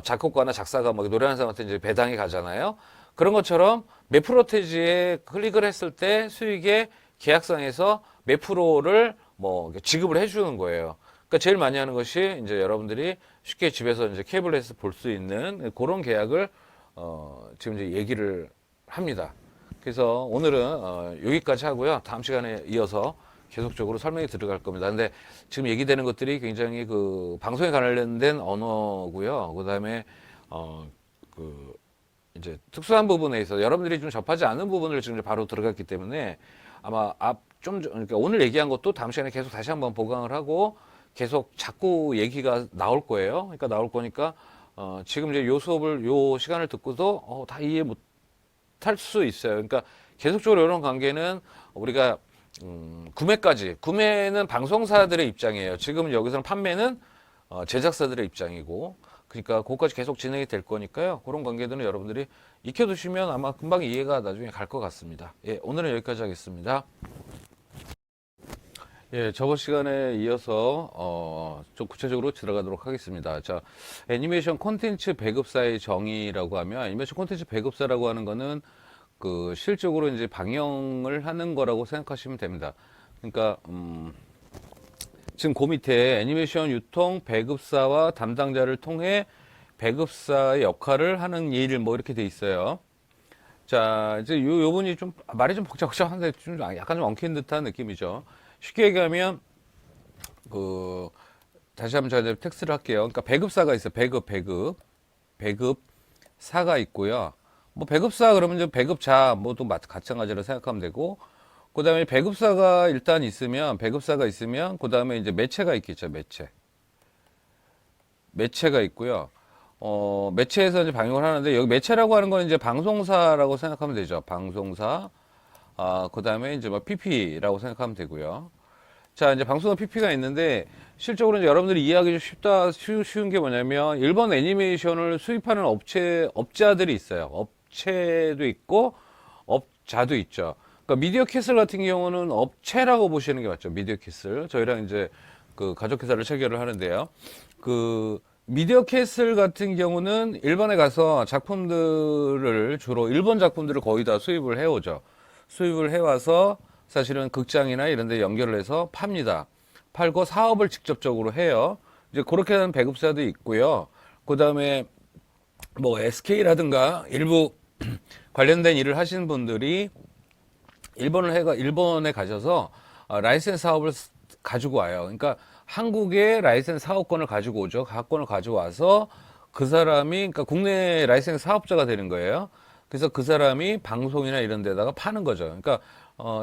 A: 작곡가나 작사가 막 노래하는 사람한테 이제 배당이 가잖아요. 그런 것처럼 몇 프로테지에 클릭을 했을 때 수익의 계약상에서 몇 프로를 뭐 지급을 해주는 거예요. 그러니까 제일 많이 하는 것이 이제 여러분들이 쉽게 집에서 이제 케이블에서 볼 수 있는 그런 계약을 지금 이제 얘기를 합니다. 그래서 오늘은 여기까지 하고요. 다음 시간에 이어서 계속적으로 설명이 들어갈 겁니다. 근데 지금 얘기되는 것들이 굉장히 그 방송에 관련된 언어고요. 그다음에 그 이제 특수한 부분에 있어서 여러분들이 좀 접하지 않은 부분을 지금 바로 들어갔기 때문에 아마 그러니까 오늘 얘기한 것도 다음 시간에 계속 다시 한번 보강을 하고 계속 자꾸 얘기가 나올 거예요. 그러니까 나올 거니까 지금 이제 요 시간을 듣고도 다 이해 못할 수 있어요. 그러니까 계속적으로 이런 관계는 우리가 구매는 방송사들의 입장이에요. 지금 여기서는 판매는 제작사들의 입장이고, 그러니까 그것까지 계속 진행이 될 거니까요. 그런 관계들은 여러분들이 익혀두시면 아마 금방 이해가 나중에 갈 것 같습니다. 예, 오늘은 여기까지 하겠습니다. 예, 저번 시간에 이어서 좀 구체적으로 들어가도록 하겠습니다. 자, 애니메이션 콘텐츠 배급사의 정의라고 하면 애니메이션 콘텐츠 배급사라고 하는 거는 그 실적으로 이제 방영을 하는 거라고 생각하시면 됩니다. 그러니까 지금 그 밑에 애니메이션 유통 배급사와 담당자를 통해 배급사의 역할을 하는 일 뭐 이렇게 돼 있어요. 자, 이제 요 분이 좀 말이 좀 복잡한데 좀 약간 좀 엉킨 듯한 느낌이죠. 쉽게 얘기하면 그 다시 한번 제가 텍스트를 할게요. 그러니까 배급사가 있어요. 배급사가 있고요. 뭐 배급사 그러면 이제 배급자 뭐도 마찬가지로 생각하면 되고, 그다음에 배급사가 일단 있으면 그다음에 이제 매체가 있겠죠. 매체가 있고요. 매체에서 이제 방영을 하는데 여기 매체라고 하는 건 이제 방송사라고 생각하면 되죠. 방송사. 그다음에 이제 뭐 PP라고 생각하면 되고요. 자, 이제 방송사 PP가 있는데 실적으로 이제 여러분들이 이해하기 좀 쉬운 게 뭐냐면 일본 애니메이션을 수입하는 업자들이 있어요. 업체도 있고 업자도 있죠. 그러니까 미디어 캐슬 같은 경우는 업체라고 보시는 게 맞죠. 미디어 캐슬. 저희랑 이제 그 가족회사를 체결을 하는데요. 그 미디어 캐슬 같은 경우는 일본에 가서 작품들을 주로 일본 작품들을 거의 다 수입을 해오죠. 수입을 해와서 사실은 극장이나 이런 데 연결을 해서 팝니다. 팔고 사업을 직접적으로 해요. 이제 그렇게 하는 배급사도 있고요. 그 다음에 뭐 SK라든가 일부 관련된 일을 하시는 분들이 일본에 가셔서 라이센스 사업을 가지고 와요. 그러니까 한국에 라이센스 사업권을 가지고 오죠. 가업권을 가져와서 그 사람이 그러니까 국내 라이센스 사업자가 되는 거예요. 그래서 그 사람이 방송이나 이런 데다가 파는 거죠. 그러니까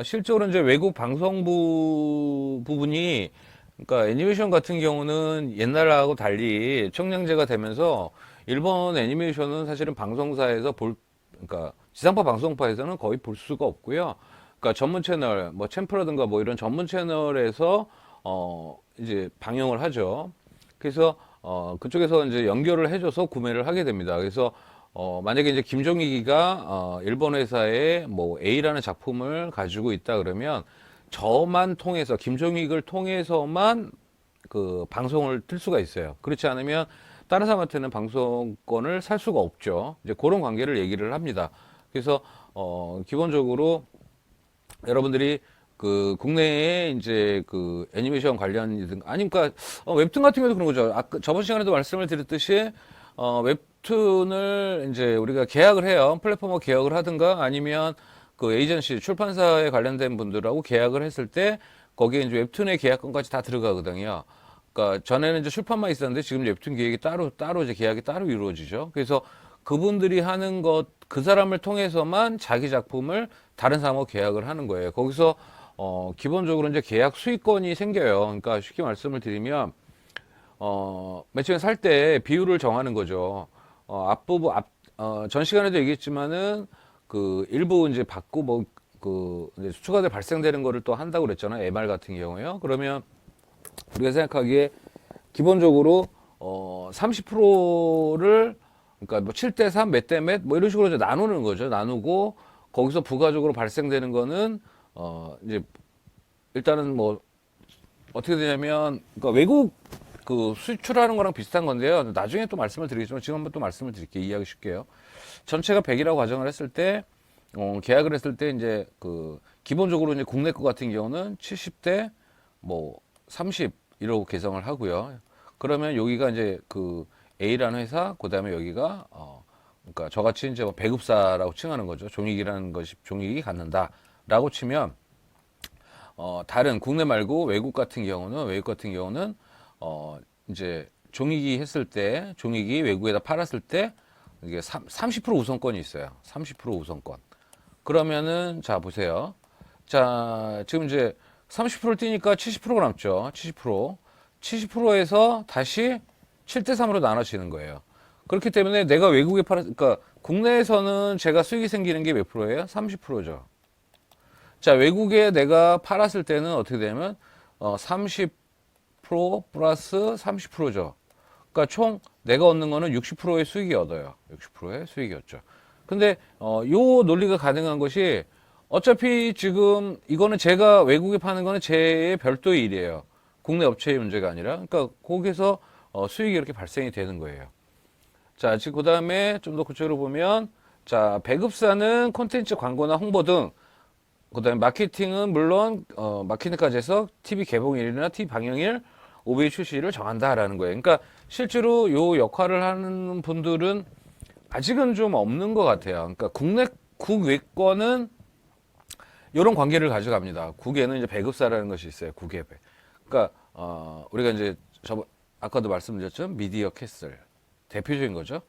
A: 실제로 이제 외국 방송부 부분이 그러니까 애니메이션 같은 경우는 옛날하고 달리 청량제가 되면서 일본 애니메이션은 사실은 방송사에서 그러니까 지상파 방송파에서는 거의 볼 수가 없고요. 그러니까 전문 채널, 뭐 챔프라든가 뭐 이런 전문 채널에서 이제 방영을 하죠. 그래서 그쪽에서 이제 연결을 해줘서 구매를 하게 됩니다. 그래서 만약에 이제 김종익이가 일본 회사에 뭐 A라는 작품을 가지고 있다 그러면 저만 통해서 김종익을 통해서만 그 방송을 틀 수가 있어요. 그렇지 않으면 다른 사람한테는 방송권을 살 수가 없죠. 이제 그런 관계를 얘기를 합니다. 그래서 기본적으로 여러분들이 그 국내에 이제 그 애니메이션 관련이든 아니면 그러니까 웹툰 같은 경우도 그런 거죠. 아까 저번 시간에도 말씀을 드렸듯이 웹툰을 이제 우리가 계약을 해요. 플랫폼하고 계약을 하든가 아니면 그 에이전시 출판사에 관련된 분들하고 계약을 했을 때 거기에 이제 웹툰의 계약권까지 다 들어가거든요. 그러니까 전에는 이제 출판만 있었는데 지금 웹툰 계획이 따로 이제 계약이 따로 이루어지죠. 그래서 그분들이 하는 것, 그 사람을 통해서만 자기 작품을 다른 사람하고 계약을 하는 거예요. 거기서 기본적으로 이제 계약 수익권이 생겨요. 그러니까 쉽게 말씀을 드리면 맨 처음에 살 때 비율을 정하는 거죠. 전 시간에도 얘기했지만은 그 일부 이제 받고 뭐 그 이제 수초가 발생되는 거를 또 한다고 그랬잖아요. MR 같은 경우에요. 그러면 우리가 생각하기에 기본적으로 30%를 그러니까 뭐 7대 3, 몇 대 몇 뭐 이런 식으로 이제 나누는 거죠. 나누고 거기서 부가적으로 발생되는 거는 이제 일단은 뭐 어떻게 되냐면 그러니까 외국 그 수출하는 거랑 비슷한 건데요. 나중에 또 말씀을 드리겠지만 지금 한번 또 말씀을 드릴게요. 이해하기 쉽게요. 전체가 100이라고 가정을 했을 때 계약을 했을 때 이제 그 기본적으로 이제 국내 거 같은 경우는 70대 뭐 30 이라고 개정을 하고요. 그러면 여기가 이제 그 A라는 회사, 그다음에 여기가 그러니까 저같이 이제 뭐 배급사라고 칭하는 거죠. 종이익이라는 것이 종이익이 갖는다라고 치면 다른 국내 말고 외국 같은 경우는 이제 종이익이 했을 때 종이익이 외국에다 팔았을 때 이게 30% 우선권이 있어요. 30% 우선권. 그러면은 자 보세요. 자 지금 이제 30%를 뛰니까 70%가 남죠. 70%. 70%에서 다시 7대 3으로 나눠지는 거예요. 그렇기 때문에 내가 외국에 그러니까 국내에서는 제가 수익이 생기는 게 몇 프로예요? 30%죠. 자, 외국에 내가 팔았을 때는 어떻게 되냐면 30% 플러스 30%죠. 그러니까 총 내가 얻는 거는 60%의 수익이 얻어요. 60%의 수익이었죠. 근데 요 논리가 가능한 것이 어차피 지금 이거는 제가 외국에 파는 거는 제 별도의 일이에요. 국내 업체의 문제가 아니라. 그러니까 거기서 수익이 이렇게 발생이 되는 거예요. 자, 지금 그 다음에 좀 더 구체적으로 보면 자, 배급사는 콘텐츠 광고나 홍보 등 그다음에 마케팅은 물론 마케팅까지 해서 TV 개봉일이나 TV 방영일, OVA 출시를 정한다라는 거예요. 그러니까 실제로 요 역할을 하는 분들은 아직은 좀 없는 것 같아요. 그러니까 국내 국외권은 이런 관계를 가져갑니다. 국에는 이제 배급사라는 것이 있어요. 국외 배. 그러니까 우리가 이제 아까도 말씀드렸죠. 미디어 캐슬 대표적인 거죠.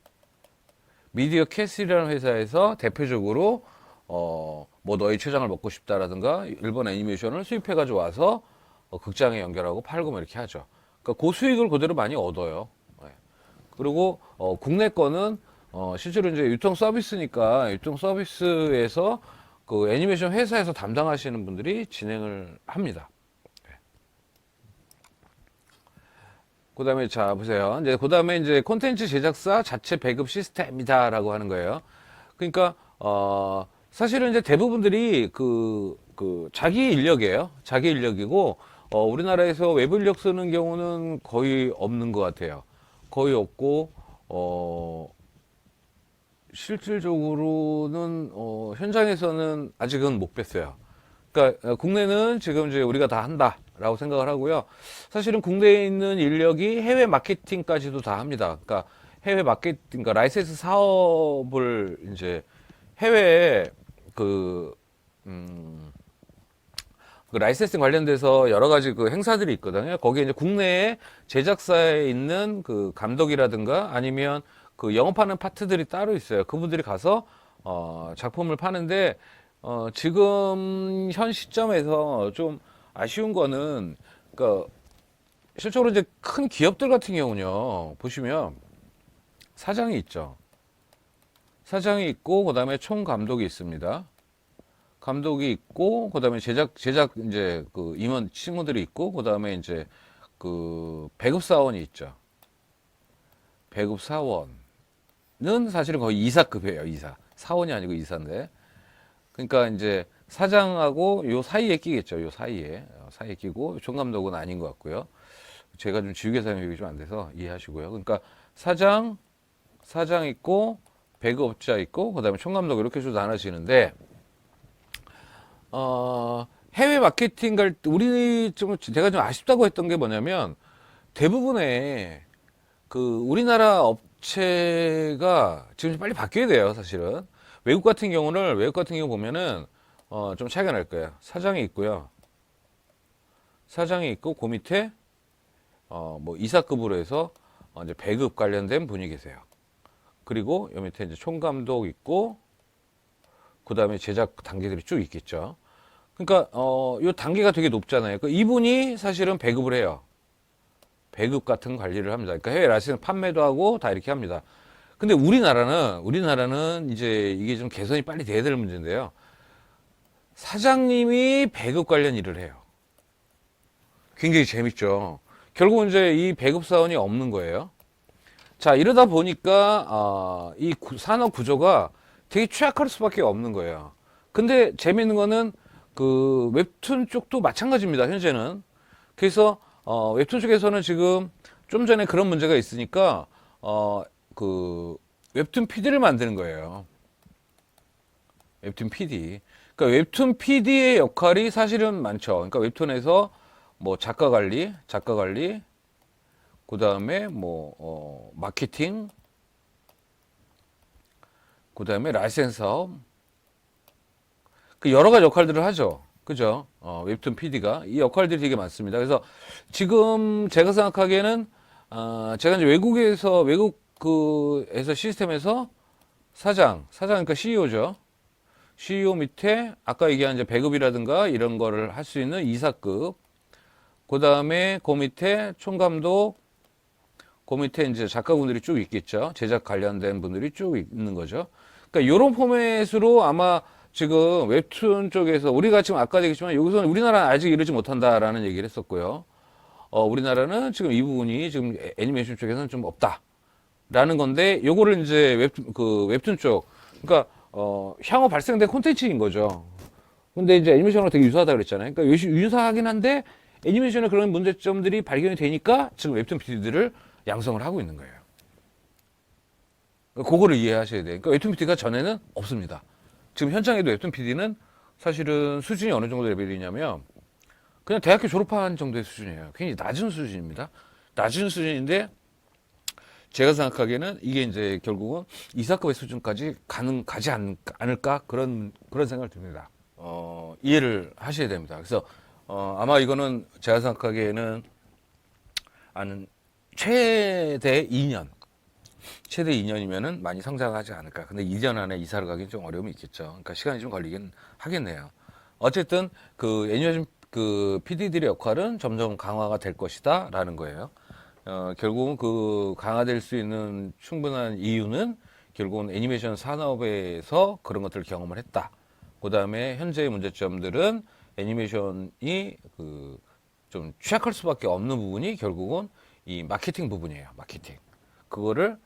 A: 미디어 캐슬이라는 회사에서 대표적으로 뭐 너희 최장을 먹고 싶다라든가 일본 애니메이션을 수입해 가지고 와서 극장에 연결하고 팔고 뭐 이렇게 하죠. 그러니까 그 수익을 그대로 많이 얻어요. 네. 그리고 국내 거는 실제로 이제 유통 서비스니까 유통 서비스에서 그 애니메이션 회사에서 담당하시는 분들이 진행을 합니다. 그다음에 자 보세요. 이제 그다음에 이제 콘텐츠 제작사 자체 배급 시스템이다라고 하는 거예요. 그러니까 사실은 이제 대부분들이 그 자기 인력이에요. 자기 인력이고 우리나라에서 외부 인력 쓰는 경우는 거의 없는 것 같아요. 거의 없고 실질적으로는 현장에서는 아직은 못 뵀어요. 그러니까 국내는 지금 이제 우리가 다 한다라고 생각을 하고요. 사실은 국내에 있는 인력이 해외 마케팅까지도 다 합니다. 그러니까 해외 마케팅, 그러니까 라이센스 사업을 이제 해외에 그 라이센스 관련돼서 여러 가지 그 행사들이 있거든요. 거기에 이제 국내에 제작사에 있는 그 감독이라든가 아니면 그 영업하는 파트들이 따로 있어요. 그분들이 가서 작품을 파는데 지금 현 시점에서 좀 아쉬운 거는 그러니까 실제로 이제 큰 기업들 같은 경우는요. 보시면 사장이 있죠. 사장이 있고 그다음에 총 감독이 있습니다. 감독이 있고 그다음에 제작 이제 그 임원 친구들이 있고 그다음에 이제 그 배급 사원이 있죠. 배급 사원은 사실은 거의 이사급이에요. 이사. 사원이 아니고 이사인데. 그러니까 이제 사장하고 요 사이에 끼겠죠. 요 사이에 끼고 총감독은 아닌 것 같고요. 제가 좀 지우개 사용이 좀 안 돼서 이해하시고요. 그러니까 사장 있고 배급업자 있고, 그 다음에 총감독 이렇게 좀 나눠지는데, 해외 마케팅 갈 때, 제가 좀 아쉽다고 했던 게 뭐냐면, 대부분의 우리나라 업체가 지금 빨리 바뀌어야 돼요, 사실은. 외국 같은 경우 보면은, 좀 차이가 날 거예요. 사장이 있고요. 사장이 있고, 그 밑에, 뭐, 이사급으로 해서, 이제 배급 관련된 분이 계세요. 그리고 여 밑에 이제 총감독 있고, 그 다음에 제작 단계들이 쭉 있겠죠. 그러니까, 요 단계가 되게 높잖아요. 이분이 사실은 배급을 해요. 배급 같은 관리를 합니다. 그러니까 해외 라이센스 판매도 하고 다 이렇게 합니다. 근데 우리나라는 이제 이게 좀 개선이 빨리 돼야 될 문제인데요. 사장님이 배급 관련 일을 해요. 굉장히 재밌죠. 결국은 이제 이 배급 사원이 없는 거예요. 자, 이러다 보니까, 이 산업 구조가 되게 취약할 수밖에 없는 거예요. 근데 재밌는 거는 웹툰 쪽도 마찬가지입니다, 현재는. 그래서, 웹툰 쪽에서는 지금 좀 전에 그런 문제가 있으니까, 웹툰 PD를 만드는 거예요. 웹툰 PD. 그러니까 웹툰 PD의 역할이 사실은 많죠. 그러니까 웹툰에서 뭐 작가 관리, 그 다음에 뭐, 마케팅, 그 다음에 라이센스 사업, 여러 가지 역할들을 하죠. 그죠? 웹툰 PD가. 이 역할들이 되게 많습니다. 그래서 지금 제가 생각하기에는, 제가 이제 외국에서 시스템에서 그러니까 CEO죠. CEO 밑에 아까 얘기한 이제 배급이라든가 이런 거를 할 수 있는 이사급, 그 다음에 그 밑에 총감독, 그 밑에 이제 작가분들이 쭉 있겠죠. 제작 관련된 분들이 쭉 있는 거죠. 그러니까 이런 포맷으로 아마 지금 웹툰 쪽에서 우리가 지금 아까 얘기했지만 여기서는 우리나라는 아직 이르지 못한다라는 얘기를 했었고요. 우리나라는 지금 이 부분이 지금 애니메이션 쪽에서는 좀 없다라는 건데 요거를 이제 웹툰 쪽 그러니까 향후 발생된 콘텐츠인 거죠. 근데 이제 애니메이션하고 되게 유사하다 그랬잖아요. 그러니까 유사하긴 한데 애니메이션에 그런 문제점들이 발견이 되니까 지금 웹툰 PD들을 양성을 하고 있는 거예요. 그거를 이해하셔야 돼요. 그러니까 웹툰 PD가 전에는 없습니다. 지금 현장에도 웹툰 PD는 사실은 수준이 어느 정도 레벨이냐면 그냥 대학교 졸업한 정도의 수준이에요. 굉장히 낮은 수준입니다. 낮은 수준인데 제가 생각하기에는 이게 이제 결국은 이사급의 수준까지 가지 않을까 그런 생각을 듭니다. 이해를 하셔야 됩니다. 그래서 아마 이거는 제가 생각하기에는 최대 2년이면은 많이 성장하지 않을까. 근데 2년 안에 이사를 가긴 좀 어려움이 있겠죠. 그러니까 시간이 좀 걸리긴 하겠네요. 어쨌든 애니메이션 PD들의 역할은 점점 강화가 될 것이다 라는 거예요. 결국은 강화될 수 있는 충분한 이유는 결국은 애니메이션 산업에서 그런 것들을 경험을 했다. 그 다음에 현재의 문제점들은 애니메이션이 좀 취약할 수밖에 없는 부분이 결국은 이 마케팅 부분이에요. 마케팅. 그거를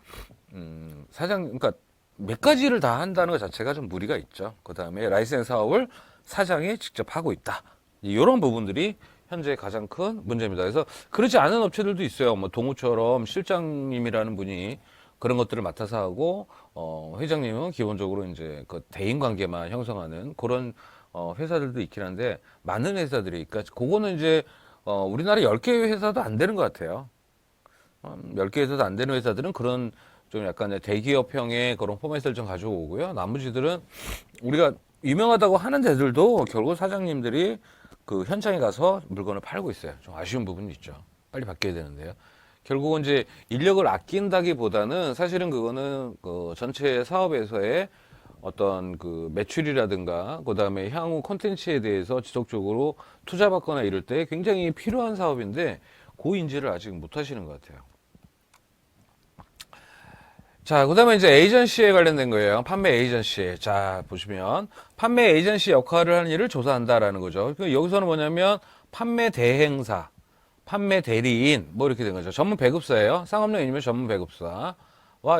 A: 그러니까 몇 가지를 다 한다는 것 자체가 좀 무리가 있죠. 그 다음에 라이센스 사업을 사장이 직접 하고 있다. 이런 부분들이 현재 가장 큰 문제입니다. 그래서 그렇지 않은 업체들도 있어요. 뭐 동우처럼 실장님이라는 분이 그런 것들을 맡아서 하고 회장님은 기본적으로 이제 대인 관계만 형성하는 그런 회사들도 있긴 한데 많은 회사들이 그러니까 그거는 이제 우리나라 10개 회사도 안 되는 것 같아요. 10개 회사도 안 되는 회사들은 그런 좀 약간 대기업형의 그런 포맷을 좀 가져오고요. 나머지들은 우리가 유명하다고 하는 데들도 결국 사장님들이 현장에 가서 물건을 팔고 있어요. 좀 아쉬운 부분이 있죠. 빨리 바뀌어야 되는데요. 결국은 이제 인력을 아낀다기보다는 사실은 그거는 전체 사업에서의 어떤 매출이라든가 그다음에 향후 콘텐츠에 대해서 지속적으로 투자받거나 이럴 때 굉장히 필요한 사업인데 그 인지를 아직 못 하시는 것 같아요. 자, 그 다음에 이제 에이전시에 관련된 거예요. 판매 에이전시. 자, 보시면, 판매 에이전시 역할을 하는 일을 조사한다라는 거죠. 여기서는 뭐냐면, 판매 대행사, 판매 대리인, 뭐 이렇게 된 거죠. 전문 배급사예요. 상업용 애니메이션 전문 배급사와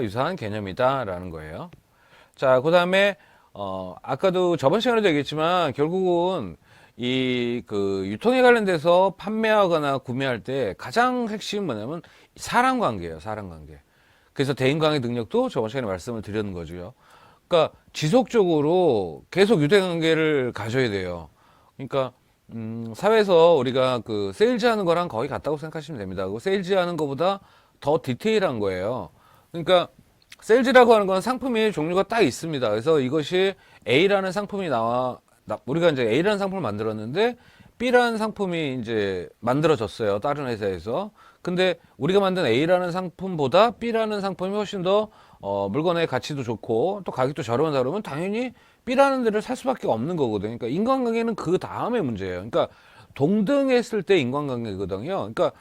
A: 유사한 개념이다라는 거예요. 자, 그 다음에, 아까도 저번 시간에도 얘기했지만, 결국은 유통에 관련돼서 판매하거나 구매할 때 가장 핵심은 뭐냐면, 사람 관계예요, 사람 관계. 그래서 대인관계 능력도 저번 시간에 말씀을 드렸는 거죠. 그러니까 지속적으로 계속 유대관계를 가져야 돼요. 그러니까 사회에서 우리가 그 세일즈하는 거랑 거의 같다고 생각하시면 됩니다. 그 세일즈하는 것보다 더 디테일한 거예요. 그러니까 세일즈라고 하는 건 상품의 종류가 딱 있습니다. 그래서 이것이 A라는 상품이 우리가 이제 A라는 상품을 만들었는데 B라는 상품이 이제 만들어졌어요. 다른 회사에서. 근데 우리가 만든 A라는 상품보다 B라는 상품이 훨씬 더 물건의 가치도 좋고 또 가격도 저렴하다 그러면 당연히 B라는 데를 살 수밖에 없는 거거든요. 그러니까 인간관계는 그 다음에 문제예요. 그러니까 동등했을 때 인간관계거든요. 그러니까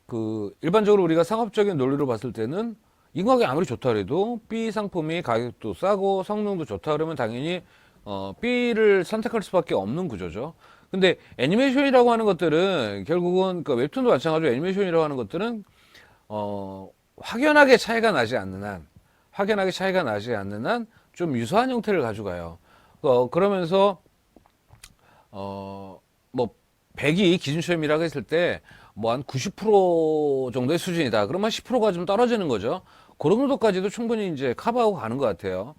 A: 그 일반적으로 우리가 상업적인 논리로 봤을 때는 인간관계 아무리 좋다 그래도 B 상품이 가격도 싸고 성능도 좋다 그러면 당연히 B를 선택할 수밖에 없는 구조죠. 근데 애니메이션이라고 하는 것들은 결국은 그 웹툰도 마찬가지로 애니메이션이라고 하는 것들은 확연하게 차이가 나지 않는 한 좀 유사한 형태를 가져가요. 그러면서 뭐 100이 기준 시험이라고 했을 때 뭐 한 90% 정도의 수준이다. 그러면 10%가 좀 떨어지는 거죠. 그런 정도까지도 충분히 이제 커버하고 가는 것 같아요.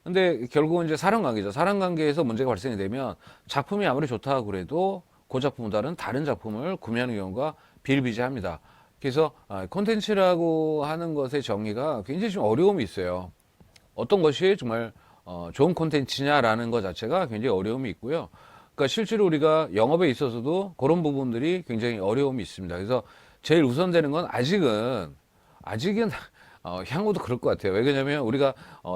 A: 근데 결국은 이제 사람 관계죠. 사람 관계에서 문제가 발생이 되면 작품이 아무리 좋다고 그래도 그 작품보다는 다른 작품을 구매하는 경우가 비일비재합니다. 그래서 콘텐츠라고 하는 것의 정의가 굉장히 좀 어려움이 있어요. 어떤 것이 정말 좋은 콘텐츠냐라는 것 자체가 굉장히 어려움이 있고요. 그러니까 실제로 우리가 영업에 있어서도 그런 부분들이 굉장히 어려움이 있습니다. 그래서 제일 우선되는 건 아직은 향후도 그럴 것 같아요. 왜 그러냐면 우리가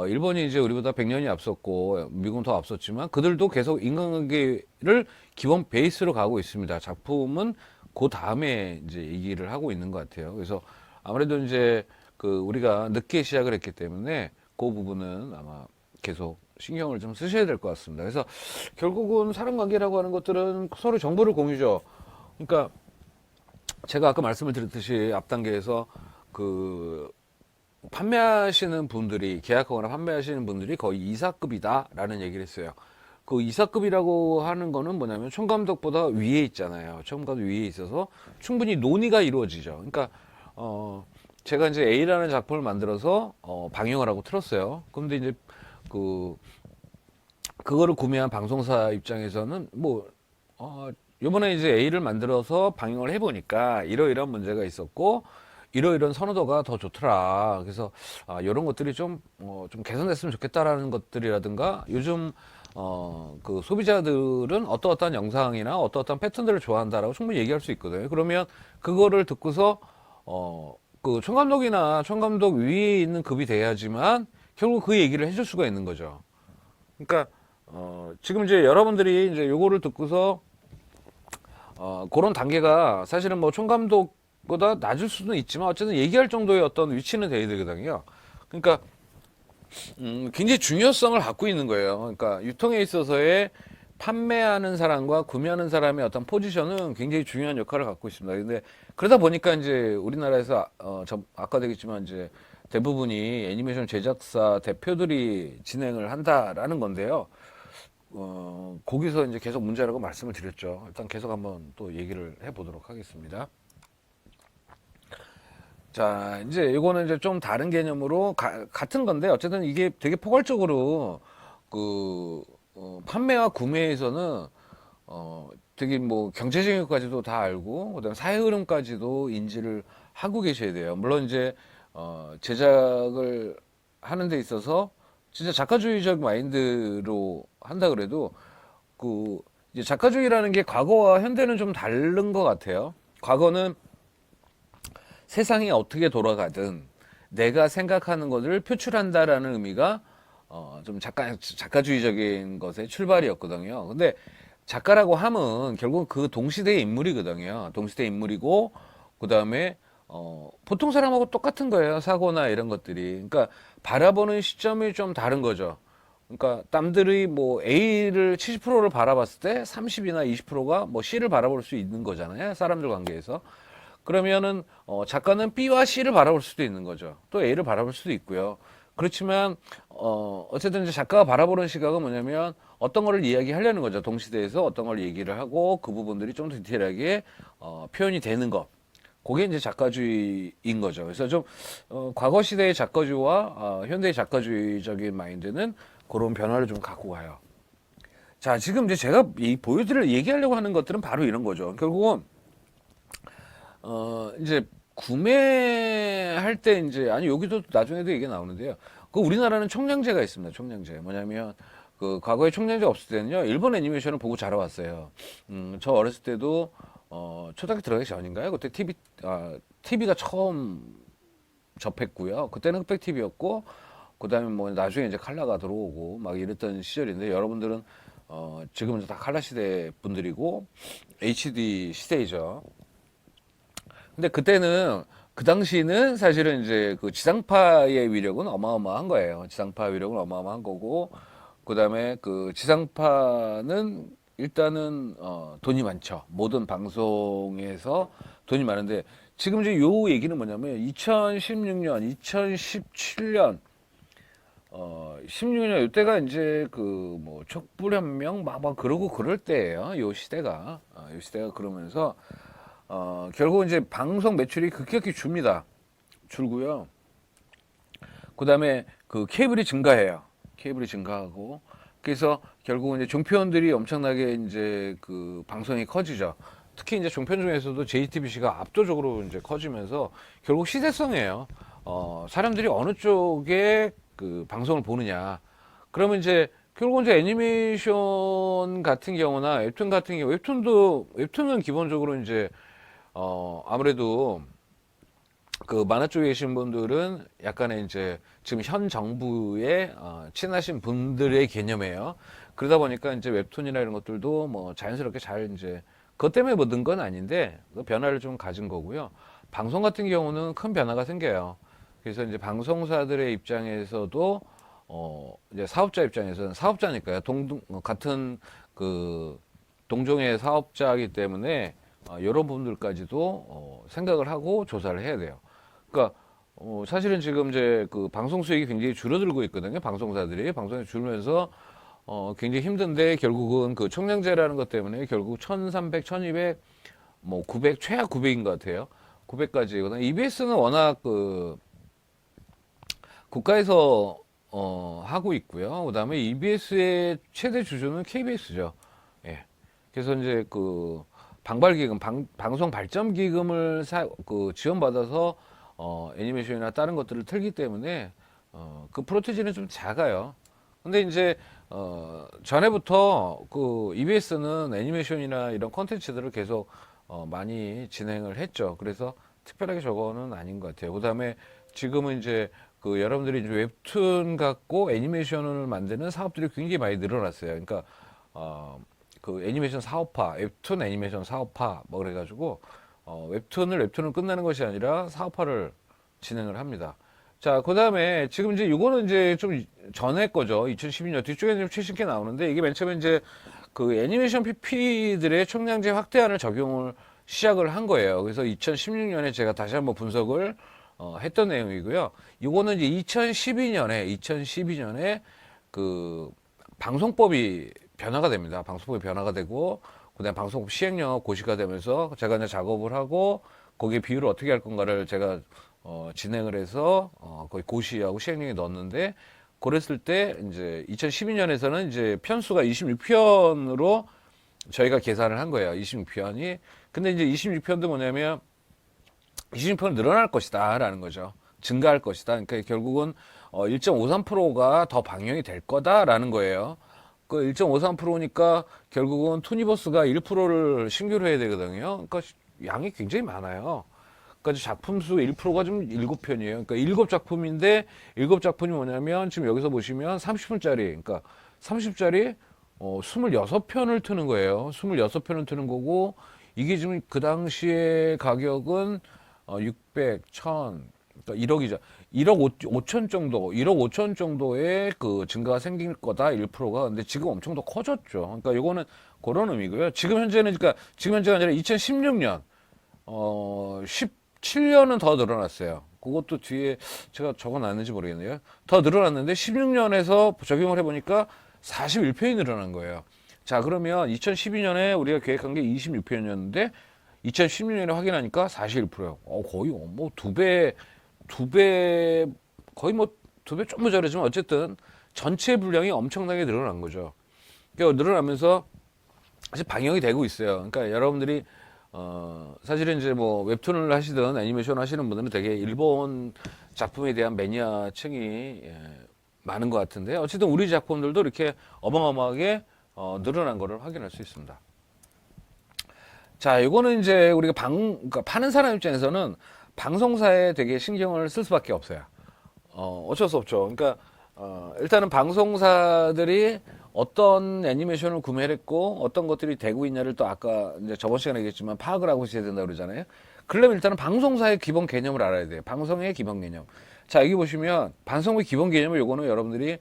A: 일본이 이제 우리보다 100년이 앞섰고 미국은 더 앞섰지만 그들도 계속 인간관계를 기본 베이스로 가고 있습니다. 작품은 그 다음에 이제 얘기를 하고 있는 것 같아요. 그래서 아무래도 이제 그 우리가 늦게 시작을 했기 때문에 그 부분은 아마 계속 신경을 좀 쓰셔야 될 것 같습니다. 그래서 결국은 사람 관계라고 하는 것들은 서로 정보를 공유죠. 그러니까 제가 아까 말씀을 드렸듯이 앞 단계에서 그 판매하시는 분들이 계약하거나 판매하시는 분들이 거의 이사급이다라는 얘기를 했어요. 그 이사급이라고 하는 거는 뭐냐면 총감독보다 위에 있잖아요. 총감독 위에 있어서 충분히 논의가 이루어지죠. 그러니까 제가 이제 A라는 작품을 만들어서 방영을 하고 틀었어요. 그런데 이제 그거를 구매한 방송사 입장에서는 요번에 이제 A를 만들어서 방영을 해보니까 이러이러한 문제가 있었고 이러이러한 선호도가 더 좋더라. 그래서 이런 것들이 좀 개선됐으면 좋겠다라는 것들이라든가 요즘 그 소비자들은 어떠한 영상이나 어떠한 패턴들을 좋아한다라고 충분히 얘기할 수 있거든요. 그러면 그거를 듣고서 그 총감독이나 총감독 위에 있는 급이 돼야지만 결국 그 얘기를 해줄 수가 있는 거죠. 그러니까 지금 이제 여러분들이 이제 요거를 듣고서 그런 단계가 사실은 뭐 총감독보다 낮을 수는 있지만 어쨌든 얘기할 정도의 어떤 위치는 돼야 되거든요. 그러니까 굉장히 중요성을 갖고 있는 거예요. 그러니까 유통에 있어서의 판매하는 사람과 구매하는 사람의 어떤 포지션은 굉장히 중요한 역할을 갖고 있습니다. 근데 그러다 보니까 이제 우리나라에서 아까도 얘기했지만 이제 대부분이 애니메이션 제작사 대표들이 진행을 한다라는 건데요. 거기서 이제 계속 문제라고 말씀을 드렸죠. 일단 계속 한번 또 얘기를 해보도록 하겠습니다. 자, 이제 이거는 이제 좀 다른 개념으로 같은 건데 어쨌든 이게 되게 포괄적으로 그 판매와 구매에서는 되게 뭐 경제적인 것까지도 다 알고 그다음 사회 흐름까지도 인지를 하고 계셔야 돼요. 물론 이제 제작을 하는 데 있어서 진짜 작가주의적 마인드로 한다 그래도 그 이제 작가주의라는 게 과거와 현대는 좀 다른 것 같아요. 과거는 세상이 어떻게 돌아가든 내가 생각하는 것을 표출한다라는 의미가 좀 작가주의적인 것의 출발이었거든요. 근데 작가라고 하면 결국 그 동시대의 인물이거든요. 동시대 인물이고 그 다음에 보통 사람하고 똑같은 거예요. 사고나 이런 것들이. 그러니까 바라보는 시점이 좀 다른 거죠. 그러니까 남들이 뭐 A를 70%를 바라봤을 때 30이나 20%가 뭐 C를 바라볼 수 있는 거잖아요. 사람들 관계에서. 그러면은 작가는 B와 C를 바라볼 수도 있는 거죠. 또 A를 바라볼 수도 있고요. 그렇지만 어쨌든 이제 작가가 바라보는 시각은 뭐냐면 어떤 거를 이야기하려는 거죠. 동시대에서 어떤 걸 얘기를 하고 그 부분들이 좀 디테일하게 표현이 되는 것.
B: 그게 이제 작가주의인 거죠. 그래서 좀 과거 시대의 작가주의와 현대의 작가주의적인 마인드는 그런 변화를 좀 갖고 가요. 자, 지금 이제 제가 얘기하려고 하는 것들은 바로 이런 거죠. 결국은 이제 구매할 때 이제 아니 여기도 나중에도 얘기 나오는데요. 그 우리나라는 총량제가 있습니다. 총량제 뭐냐면 그 과거에 총량제 없을 때는요 일본 애니메이션을 보고 자라왔어요. 저 어렸을 때도 초등학교 들어가기 전인가요? 그때 TV가 처음 접했고요. 그때는 흑백 TV였고 그다음에 뭐 나중에 이제 칼라가 들어오고 막 이랬던 시절인데 여러분들은 지금은 다 칼라 시대 분들이고 HD 시대이죠. 근데 그때는 그 당시는 사실은 이제 그 지상파의 위력은 어마어마한 거예요. 지상파 위력은 어마어마한 거고 그다음에 그 지상파는 일단은 돈이 많죠. 모든 방송에서 돈이 많은데 지금 이제 요 얘기는 뭐냐면 2016년, 2017년 16년 이때가 이제 그 뭐 촛불혁명 막 그러고 그럴 때예요. 요 시대가 요 시대가 그러면서 결국 이제 방송 매출이 급격히 줍니다. 줄고요. 그다음에 그 케이블이 증가해요. 케이블이 증가하고 그래서 결국은 이제 종편들이 엄청나게 이제 그 방송이 커지죠. 특히 이제 종편 중에서도 JTBC가 압도적으로 이제 커지면서 결국 시대성이에요. 사람들이 어느 쪽에 그 방송을 보느냐. 그러면 이제 결국 이제 애니메이션 같은 경우나 웹툰 같은 경우 웹툰은 기본적으로 이제 아무래도 그 만화 쪽에 계신 분들은 약간의 이제 지금 현 정부에 친하신 분들의 개념이에요. 그러다 보니까 이제 웹툰이나 이런 것들도 뭐 자연스럽게 잘 이제 그것 때문에 뭐 는 건 아닌데 그 변화를 좀 가진 거고요. 방송 같은 경우는 큰 변화가 생겨요. 그래서 이제 방송사들의 입장에서도 이제 사업자 입장에서는 사업자니까요. 같은 그 동종의 사업자이기 때문에 이런 부분들까지도 생각을 하고 조사를 해야 돼요. 그러니까 사실은 지금 이제 그 방송 수익이 굉장히 줄어들고 있거든요. 방송사들이 방송이 줄면서 굉장히 힘든데 결국은 그 총량제라는 것 때문에 결국 1,300, 1,200, 뭐 900, 최하 900인 것 같아요. 900까지. 그다음 EBS는 워낙 그 국가에서 하고 있고요. 그다음에 EBS의 최대 주주는 KBS죠. 예. 그래서 이제 그 방발기금, 방송 발전 기금을 그 지원받아서 애니메이션이나 다른 것들을 틀기 때문에 그 프로티지는 좀 작아요. 근데 이제 전에부터 그 EBS는 애니메이션이나 이런 콘텐츠들을 계속 많이 진행을 했죠. 그래서 특별하게 저거는 아닌 것 같아요. 그다음에 지금은 이제 그 여러분들이 이제 웹툰 갖고 애니메이션을 만드는 사업들이 굉장히 많이 늘어났어요. 그러니까 그 애니메이션 사업화, 웹툰 애니메이션 사업화 뭐 그래가지고 웹툰을 끝내는 것이 아니라 사업화를 진행을 합니다. 자, 그 다음에 지금 이제 이거는 이제 좀 전에 거죠. 2012년 뒤쪽에는 좀 최신 게 나오는데 이게 맨 처음에 이제 그 애니메이션 PP들의 총량제 확대안을 적용을 시작을 한 거예요. 그래서 2016년에 제가 다시 한번 분석을 했던 내용이고요. 이거는 이제 2012년에 그 방송법이 변화가 됩니다. 방송법이 변화가 되고 그다음 방송법 시행령하고 고시가 되면서 제가 이제 작업을 하고 거기에 비율을 어떻게 할 건가를 제가 진행을 해서 거의 고시하고 시행령에 넣었는데 그랬을 때 이제 2012년에서는 이제 편수가 26편으로 저희가 계산을 한 거예요. 26편이. 근데 이제 26편도 뭐냐면 26편은 늘어날 것이다라는 거죠. 증가할 것이다. 그러니까 결국은 1.53%가 더 방영이 될 거다라는 거예요. 그 1.53%니까 결국은 투니버스가 1%를 신규로 해야 되거든요. 그러니까 양이 굉장히 많아요. 그러니까 작품 수 1%가 좀 7편이에요. 그러니까 7작품인데 7작품이 뭐냐면 지금 여기서 보시면 30분짜리 그러니까 30짜리 26편을 트는 거예요. 26편을 트는 거고 이게 지금 그 당시에 가격은 600, 1000, 그러니까 1억이죠. 1억 5천 정도, 1억 5천 정도의 그 증가가 생길 거다, 1%가. 근데 지금 엄청 더 커졌죠. 그러니까 요거는 그런 의미고요. 지금 현재는, 그러니까 지금 현재가 아니라 2016년, 17년은 더 늘어났어요. 그것도 뒤에 제가 적어놨는지 모르겠네요. 더 늘어났는데 16년에서 적용을 해보니까 41편이 늘어난 거예요. 자, 그러면 2012년에 우리가 계획한 게 26편이었는데 2016년에 확인하니까 41%예요. 거의 뭐 두 배, 거의 뭐 두 배 좀 모자르지만 어쨌든 전체 분량이 엄청나게 늘어난 거죠. 그러니까 늘어나면서 사실 방영이 되고 있어요. 그러니까 여러분들이 사실은 이제 뭐 웹툰을 하시든 애니메이션 하시는 분들은 되게 일본 작품에 대한 매니아층이 많은 것 같은데 어쨌든 우리 작품들도 이렇게 어마어마하게 늘어난 거를 확인할 수 있습니다. 자, 이거는 이제 우리가 그러니까 파는 사람 입장에서는 방송사에 되게 신경을 쓸 수밖에 없어요. 어쩔 수 없죠. 그러니까 일단은 방송사들이 어떤 애니메이션을 구매를 했고 어떤 것들이 되고 있냐를 또 아까 이제 저번 시간에 얘기했지만 파악을 하고 있어야 된다고 그러잖아요. 그러려면 일단은 방송사의 기본 개념을 알아야 돼요. 방송의 기본 개념. 자, 여기 보시면 방송의 기본 개념을 요거는 여러분들이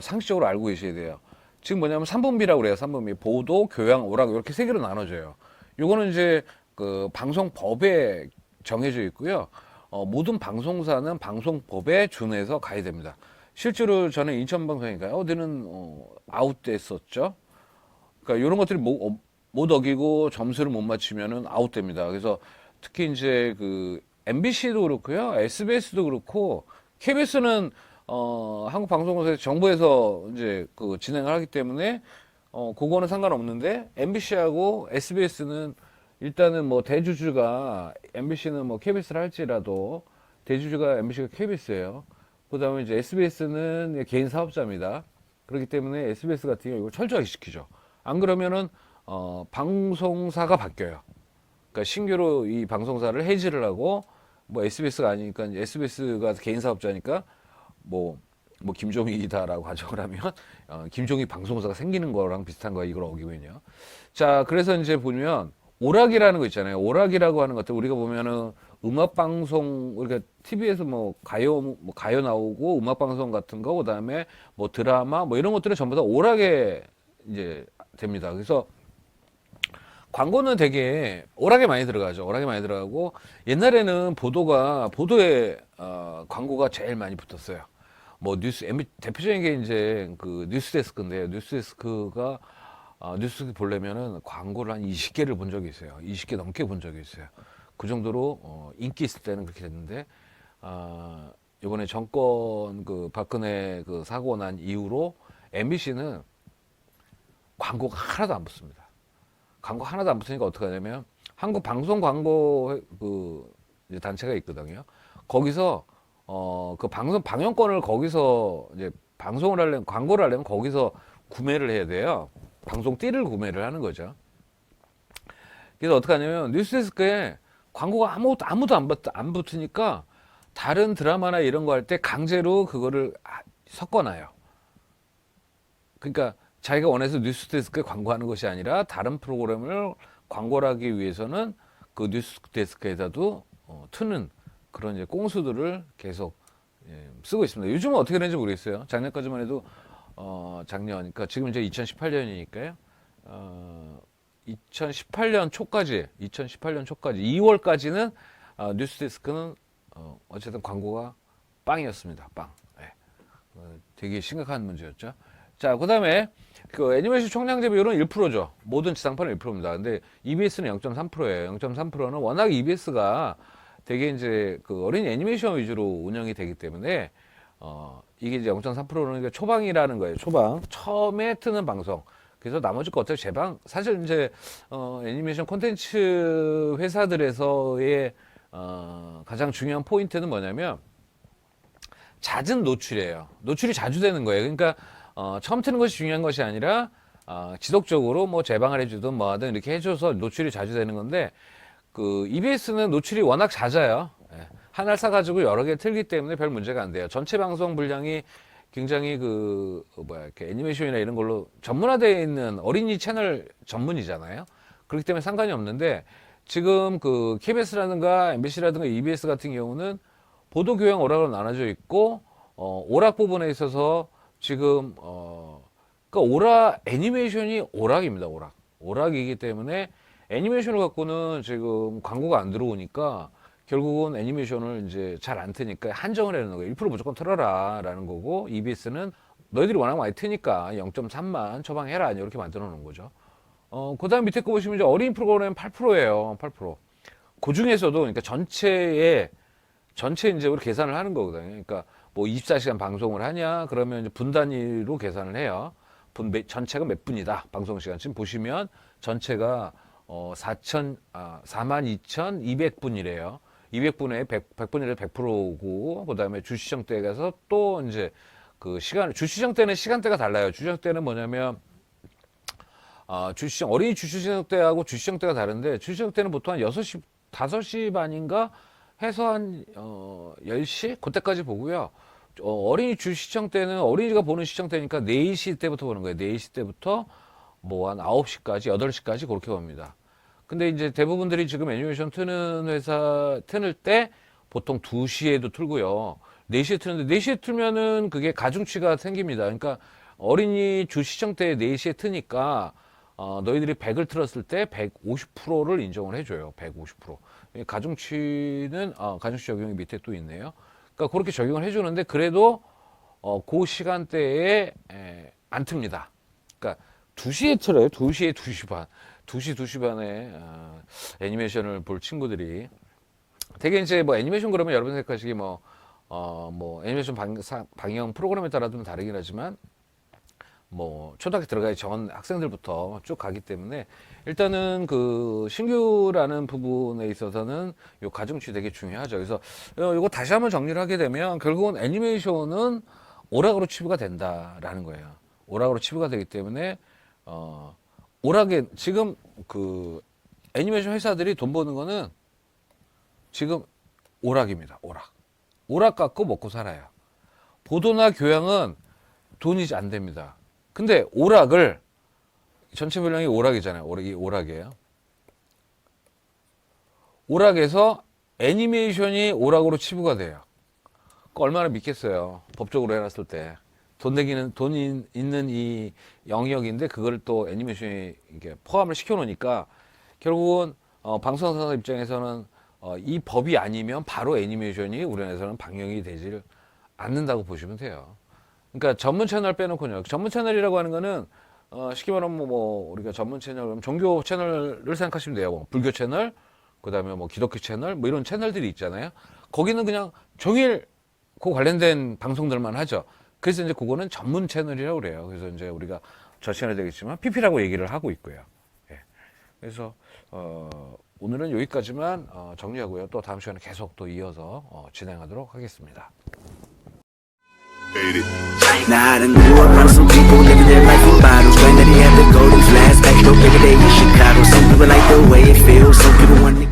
B: 상식적으로 알고 계셔야 돼요. 지금 뭐냐면 3분비라고 그래요. 3분비. 보도, 교양, 오락 이렇게 세 개로 나눠져요. 요거는 이제 그 방송법에 정해져 있고요. 모든 방송사는 방송법에 준해서 가야 됩니다. 실제로 저는 인천방송이니까요. 어디는 아웃됐었죠. 그러니까 이런 것들이 못 어기고 점수를 못 맞추면은 아웃됩니다. 그래서 특히 이제 그 MBC도 그렇고요, SBS도 그렇고 KBS는 한국방송공사에서 정부에서 이제 그 진행을 하기 때문에 그거는 상관없는데 MBC하고 SBS는 일단은 뭐 대주주가 MBC는 뭐 KBS를 할지라도 대주주가 MBC가 KBS예요. 그다음에 이제 SBS는 개인 사업자입니다. 그렇기 때문에 SBS 같은 경우 이걸 철저하게 지키죠. 안 그러면은 방송사가 바뀌어요. 그러니까 신규로 이 방송사를 해지를 하고 뭐 SBS가 아니니까 이제 SBS가 개인 사업자니까 뭐 김종익이다라고 가정을 하면 김종익 방송사가 생기는 거랑 비슷한 거야. 이걸 어기면요. 자, 그래서 이제 보면 오락이라는 거 있잖아요. 오락이라고 하는 것들 우리가 보면은 음악 방송 우리가 TV에서 뭐 가요 나오고 음악 방송 같은 거 그다음에 뭐 드라마 뭐 이런 것들은 전부 다 오락에 이제 됩니다. 그래서 광고는 되게 오락에 많이 들어가죠. 오락에 많이 들어가고 옛날에는 보도에 광고가 제일 많이 붙었어요. 뭐 대표적인 게 이제 그 뉴스데스크인데요. 뉴스데스크가 뉴스 보려면은 광고를 한 20개를 본 적이 있어요. 20개 넘게 본 적이 있어요. 그 정도로 인기 있을 때는 그렇게 됐는데 이번에 정권 그 박근혜 그 사고 난 이후로 MBC는 광고가 하나도 안 붙습니다. 광고 하나도 안 붙으니까 어떻게 하냐면 한국 방송 광고 그 이제 단체가 있거든요. 거기서 그 방송 방영권을 거기서 이제 방송을 하려면 광고를 하려면 거기서 구매를 해야 돼요. 방송 띠를 구매를 하는 거죠. 그래서 어떻게 하냐면 뉴스데스크에 광고가 아무도 안 붙으니까 다른 드라마나 이런 거 할 때 강제로 그거를 섞어놔요. 그러니까 자기가 원해서 뉴스데스크에 광고하는 것이 아니라 다른 프로그램을 광고를 하기 위해서는 그 뉴스데스크에다도 트는 그런 이제 꽁수들을 계속 쓰고 있습니다. 요즘은 어떻게 되는지 모르겠어요. 작년까지만 해도 그러니까 지금 이제 2018년이니까요. 2018년 초까지 2월까지는 뉴스데스크는 어쨌든 광고가 빵이었습니다. 빵. 네. 되게 심각한 문제였죠. 자, 그다음에 그 애니메이션 총량 비율은 1%죠. 모든 지상파는 1%입니다. 근데 EBS는 0.3%예요. 0.3%는 워낙 EBS가 되게 이제 그 어린이 애니메이션 위주로 운영이 되기 때문에 이게 이제 0.3%는 초방이라는 거예요. 초방. 처음에 트는 방송. 그래서 나머지 거 어차피 재방. 사실 이제 애니메이션 콘텐츠 회사들에서의 가장 중요한 포인트는 뭐냐면 잦은 노출이에요. 노출이 자주 되는 거예요. 그러니까 처음 트는 것이 중요한 것이 아니라 지속적으로 뭐 재방을 해주든 뭐 하든 이렇게 해줘서 노출이 자주 되는 건데 그 EBS는 노출이 워낙 잦아요. 하나를 사가지고 여러 개 틀기 때문에 별 문제가 안 돼요. 전체 방송 분량이 굉장히 이렇게 애니메이션이나 이런 걸로 전문화되어 있는 어린이 채널 전문이잖아요. 그렇기 때문에 상관이 없는데 지금 그 KBS라든가 MBC라든가 EBS 같은 경우는 보도, 교양, 오락으로 나눠져 있고 오락 부분에 있어서 지금 그러니까 애니메이션이 오락입니다. 오락이기 때문에 애니메이션을 갖고는 지금 광고가 안 들어오니까 결국은 애니메이션을 이제 잘 안 트니까 한정을 해놓는 거예요. 1% 무조건 틀어라 라는 거고 EBS는 너희들이 워낙 많이 트니까 0.3만 처방해라 이렇게 만들어 놓은 거죠. 그다음 밑에 거 보시면 이제 어린이 프로그램 8%예요. 8%. 그 중에서도 그러니까 전체 이제 우리 계산을 하는 거거든요. 그러니까 뭐 24시간 방송을 하냐 그러면 이제 분 단위로 계산을 해요. 전체가 몇 분이다 방송 시간. 지금 보시면 전체가 42,200분이래요. 200분에 100분이래 100%고 그다음에 주시정 때에 가서 또 이제 그 시간 주시정 때는 시간대가 달라요. 주시정 때는 뭐냐면 주시정 어린이 주시정 때하고 주시정 때가 다른데 주시정 때는 보통 한 6시 5시 반인가 해서 한 10시 그때까지 보고요. 어린이 주시청 때는 어린이가 보는 시청 때니까 4시 때부터 보는 거예요. 4시 때부터 뭐 한 9시까지, 8시까지 그렇게 봅니다. 근데 이제 대부분들이 지금 애니메이션 틀을 때 보통 2시에도 틀고요. 4시에 틀는데 4시에 틀면은 그게 가중치가 생깁니다. 그러니까 어린이 주시청 때 4시에 트니까 너희들이 100을 틀었을 때 150%를 인정을 해줘요. 150%. 가중치는 가중치 적용이 밑에 또 있네요. 그러니까 그렇게 적용을 해주는데 그래도 그 시간대에 안 틉니다. 그러니까 2시에 틀어요. 2시에 2시 반. 2시 2시 반에 애니메이션을 볼 친구들이 되게 이제 뭐 애니메이션 그러면 여러분 생각하시기 뭐 애니메이션 방영 프로그램에 따라 좀 다르긴 하지만 뭐 초등학교 들어가기 전 학생들부터 쭉 가기 때문에 일단은 그 신규라는 부분에 있어서는 요 가중치 되게 중요하죠. 그래서 이거 다시 한번 정리를 하게 되면 결국은 애니메이션은 오락으로 치부가 된다라는 거예요. 오락으로 치부가 되기 때문에 오락에 지금 그 애니메이션 회사들이 돈 버는 거는 지금 오락입니다. 오락 갖고 먹고 살아요. 보도나 교양은 돈이 안 됩니다. 근데 오락을 전체 분량이 오락이잖아요. 오락이에요. 오락에서 애니메이션이 오락으로 치부가 돼요. 그거 얼마나 믿겠어요. 법적으로 해놨을 때. 돈이 있는 이 영역인데 그걸 또 애니메이션이 이렇게 포함을 시켜놓으니까 결국은 방송사 입장에서는 이 법이 아니면 바로 애니메이션이 우리나라에서는 방영이 되질 않는다고 보시면 돼요. 그러니까 전문 채널 빼놓고요. 전문 채널이라고 하는 거는 쉽게 말하면 뭐 우리가 전문 채널, 종교 채널을 생각하시면 돼요. 뭐 불교 채널, 그다음에 뭐 기독교 채널, 뭐 이런 채널들이 있잖아요. 거기는 그냥 종일 그 관련된 방송들만 하죠. 그래서 이제 그거는 전문 채널이라고 그래요. 그래서 이제 우리가 저 채널 되겠지만 PP라고 얘기를 하고 있고요. 예. 그래서 오늘은 여기까지만 정리하고요. 또 다음 시간에 계속 또 이어서 진행하도록 하겠습니다.
C: Nah, I done grew up around some people living their life in bottles. Granddaddy had the golden flask, back door every day in Chicago. Some people like the way it feels, some people want to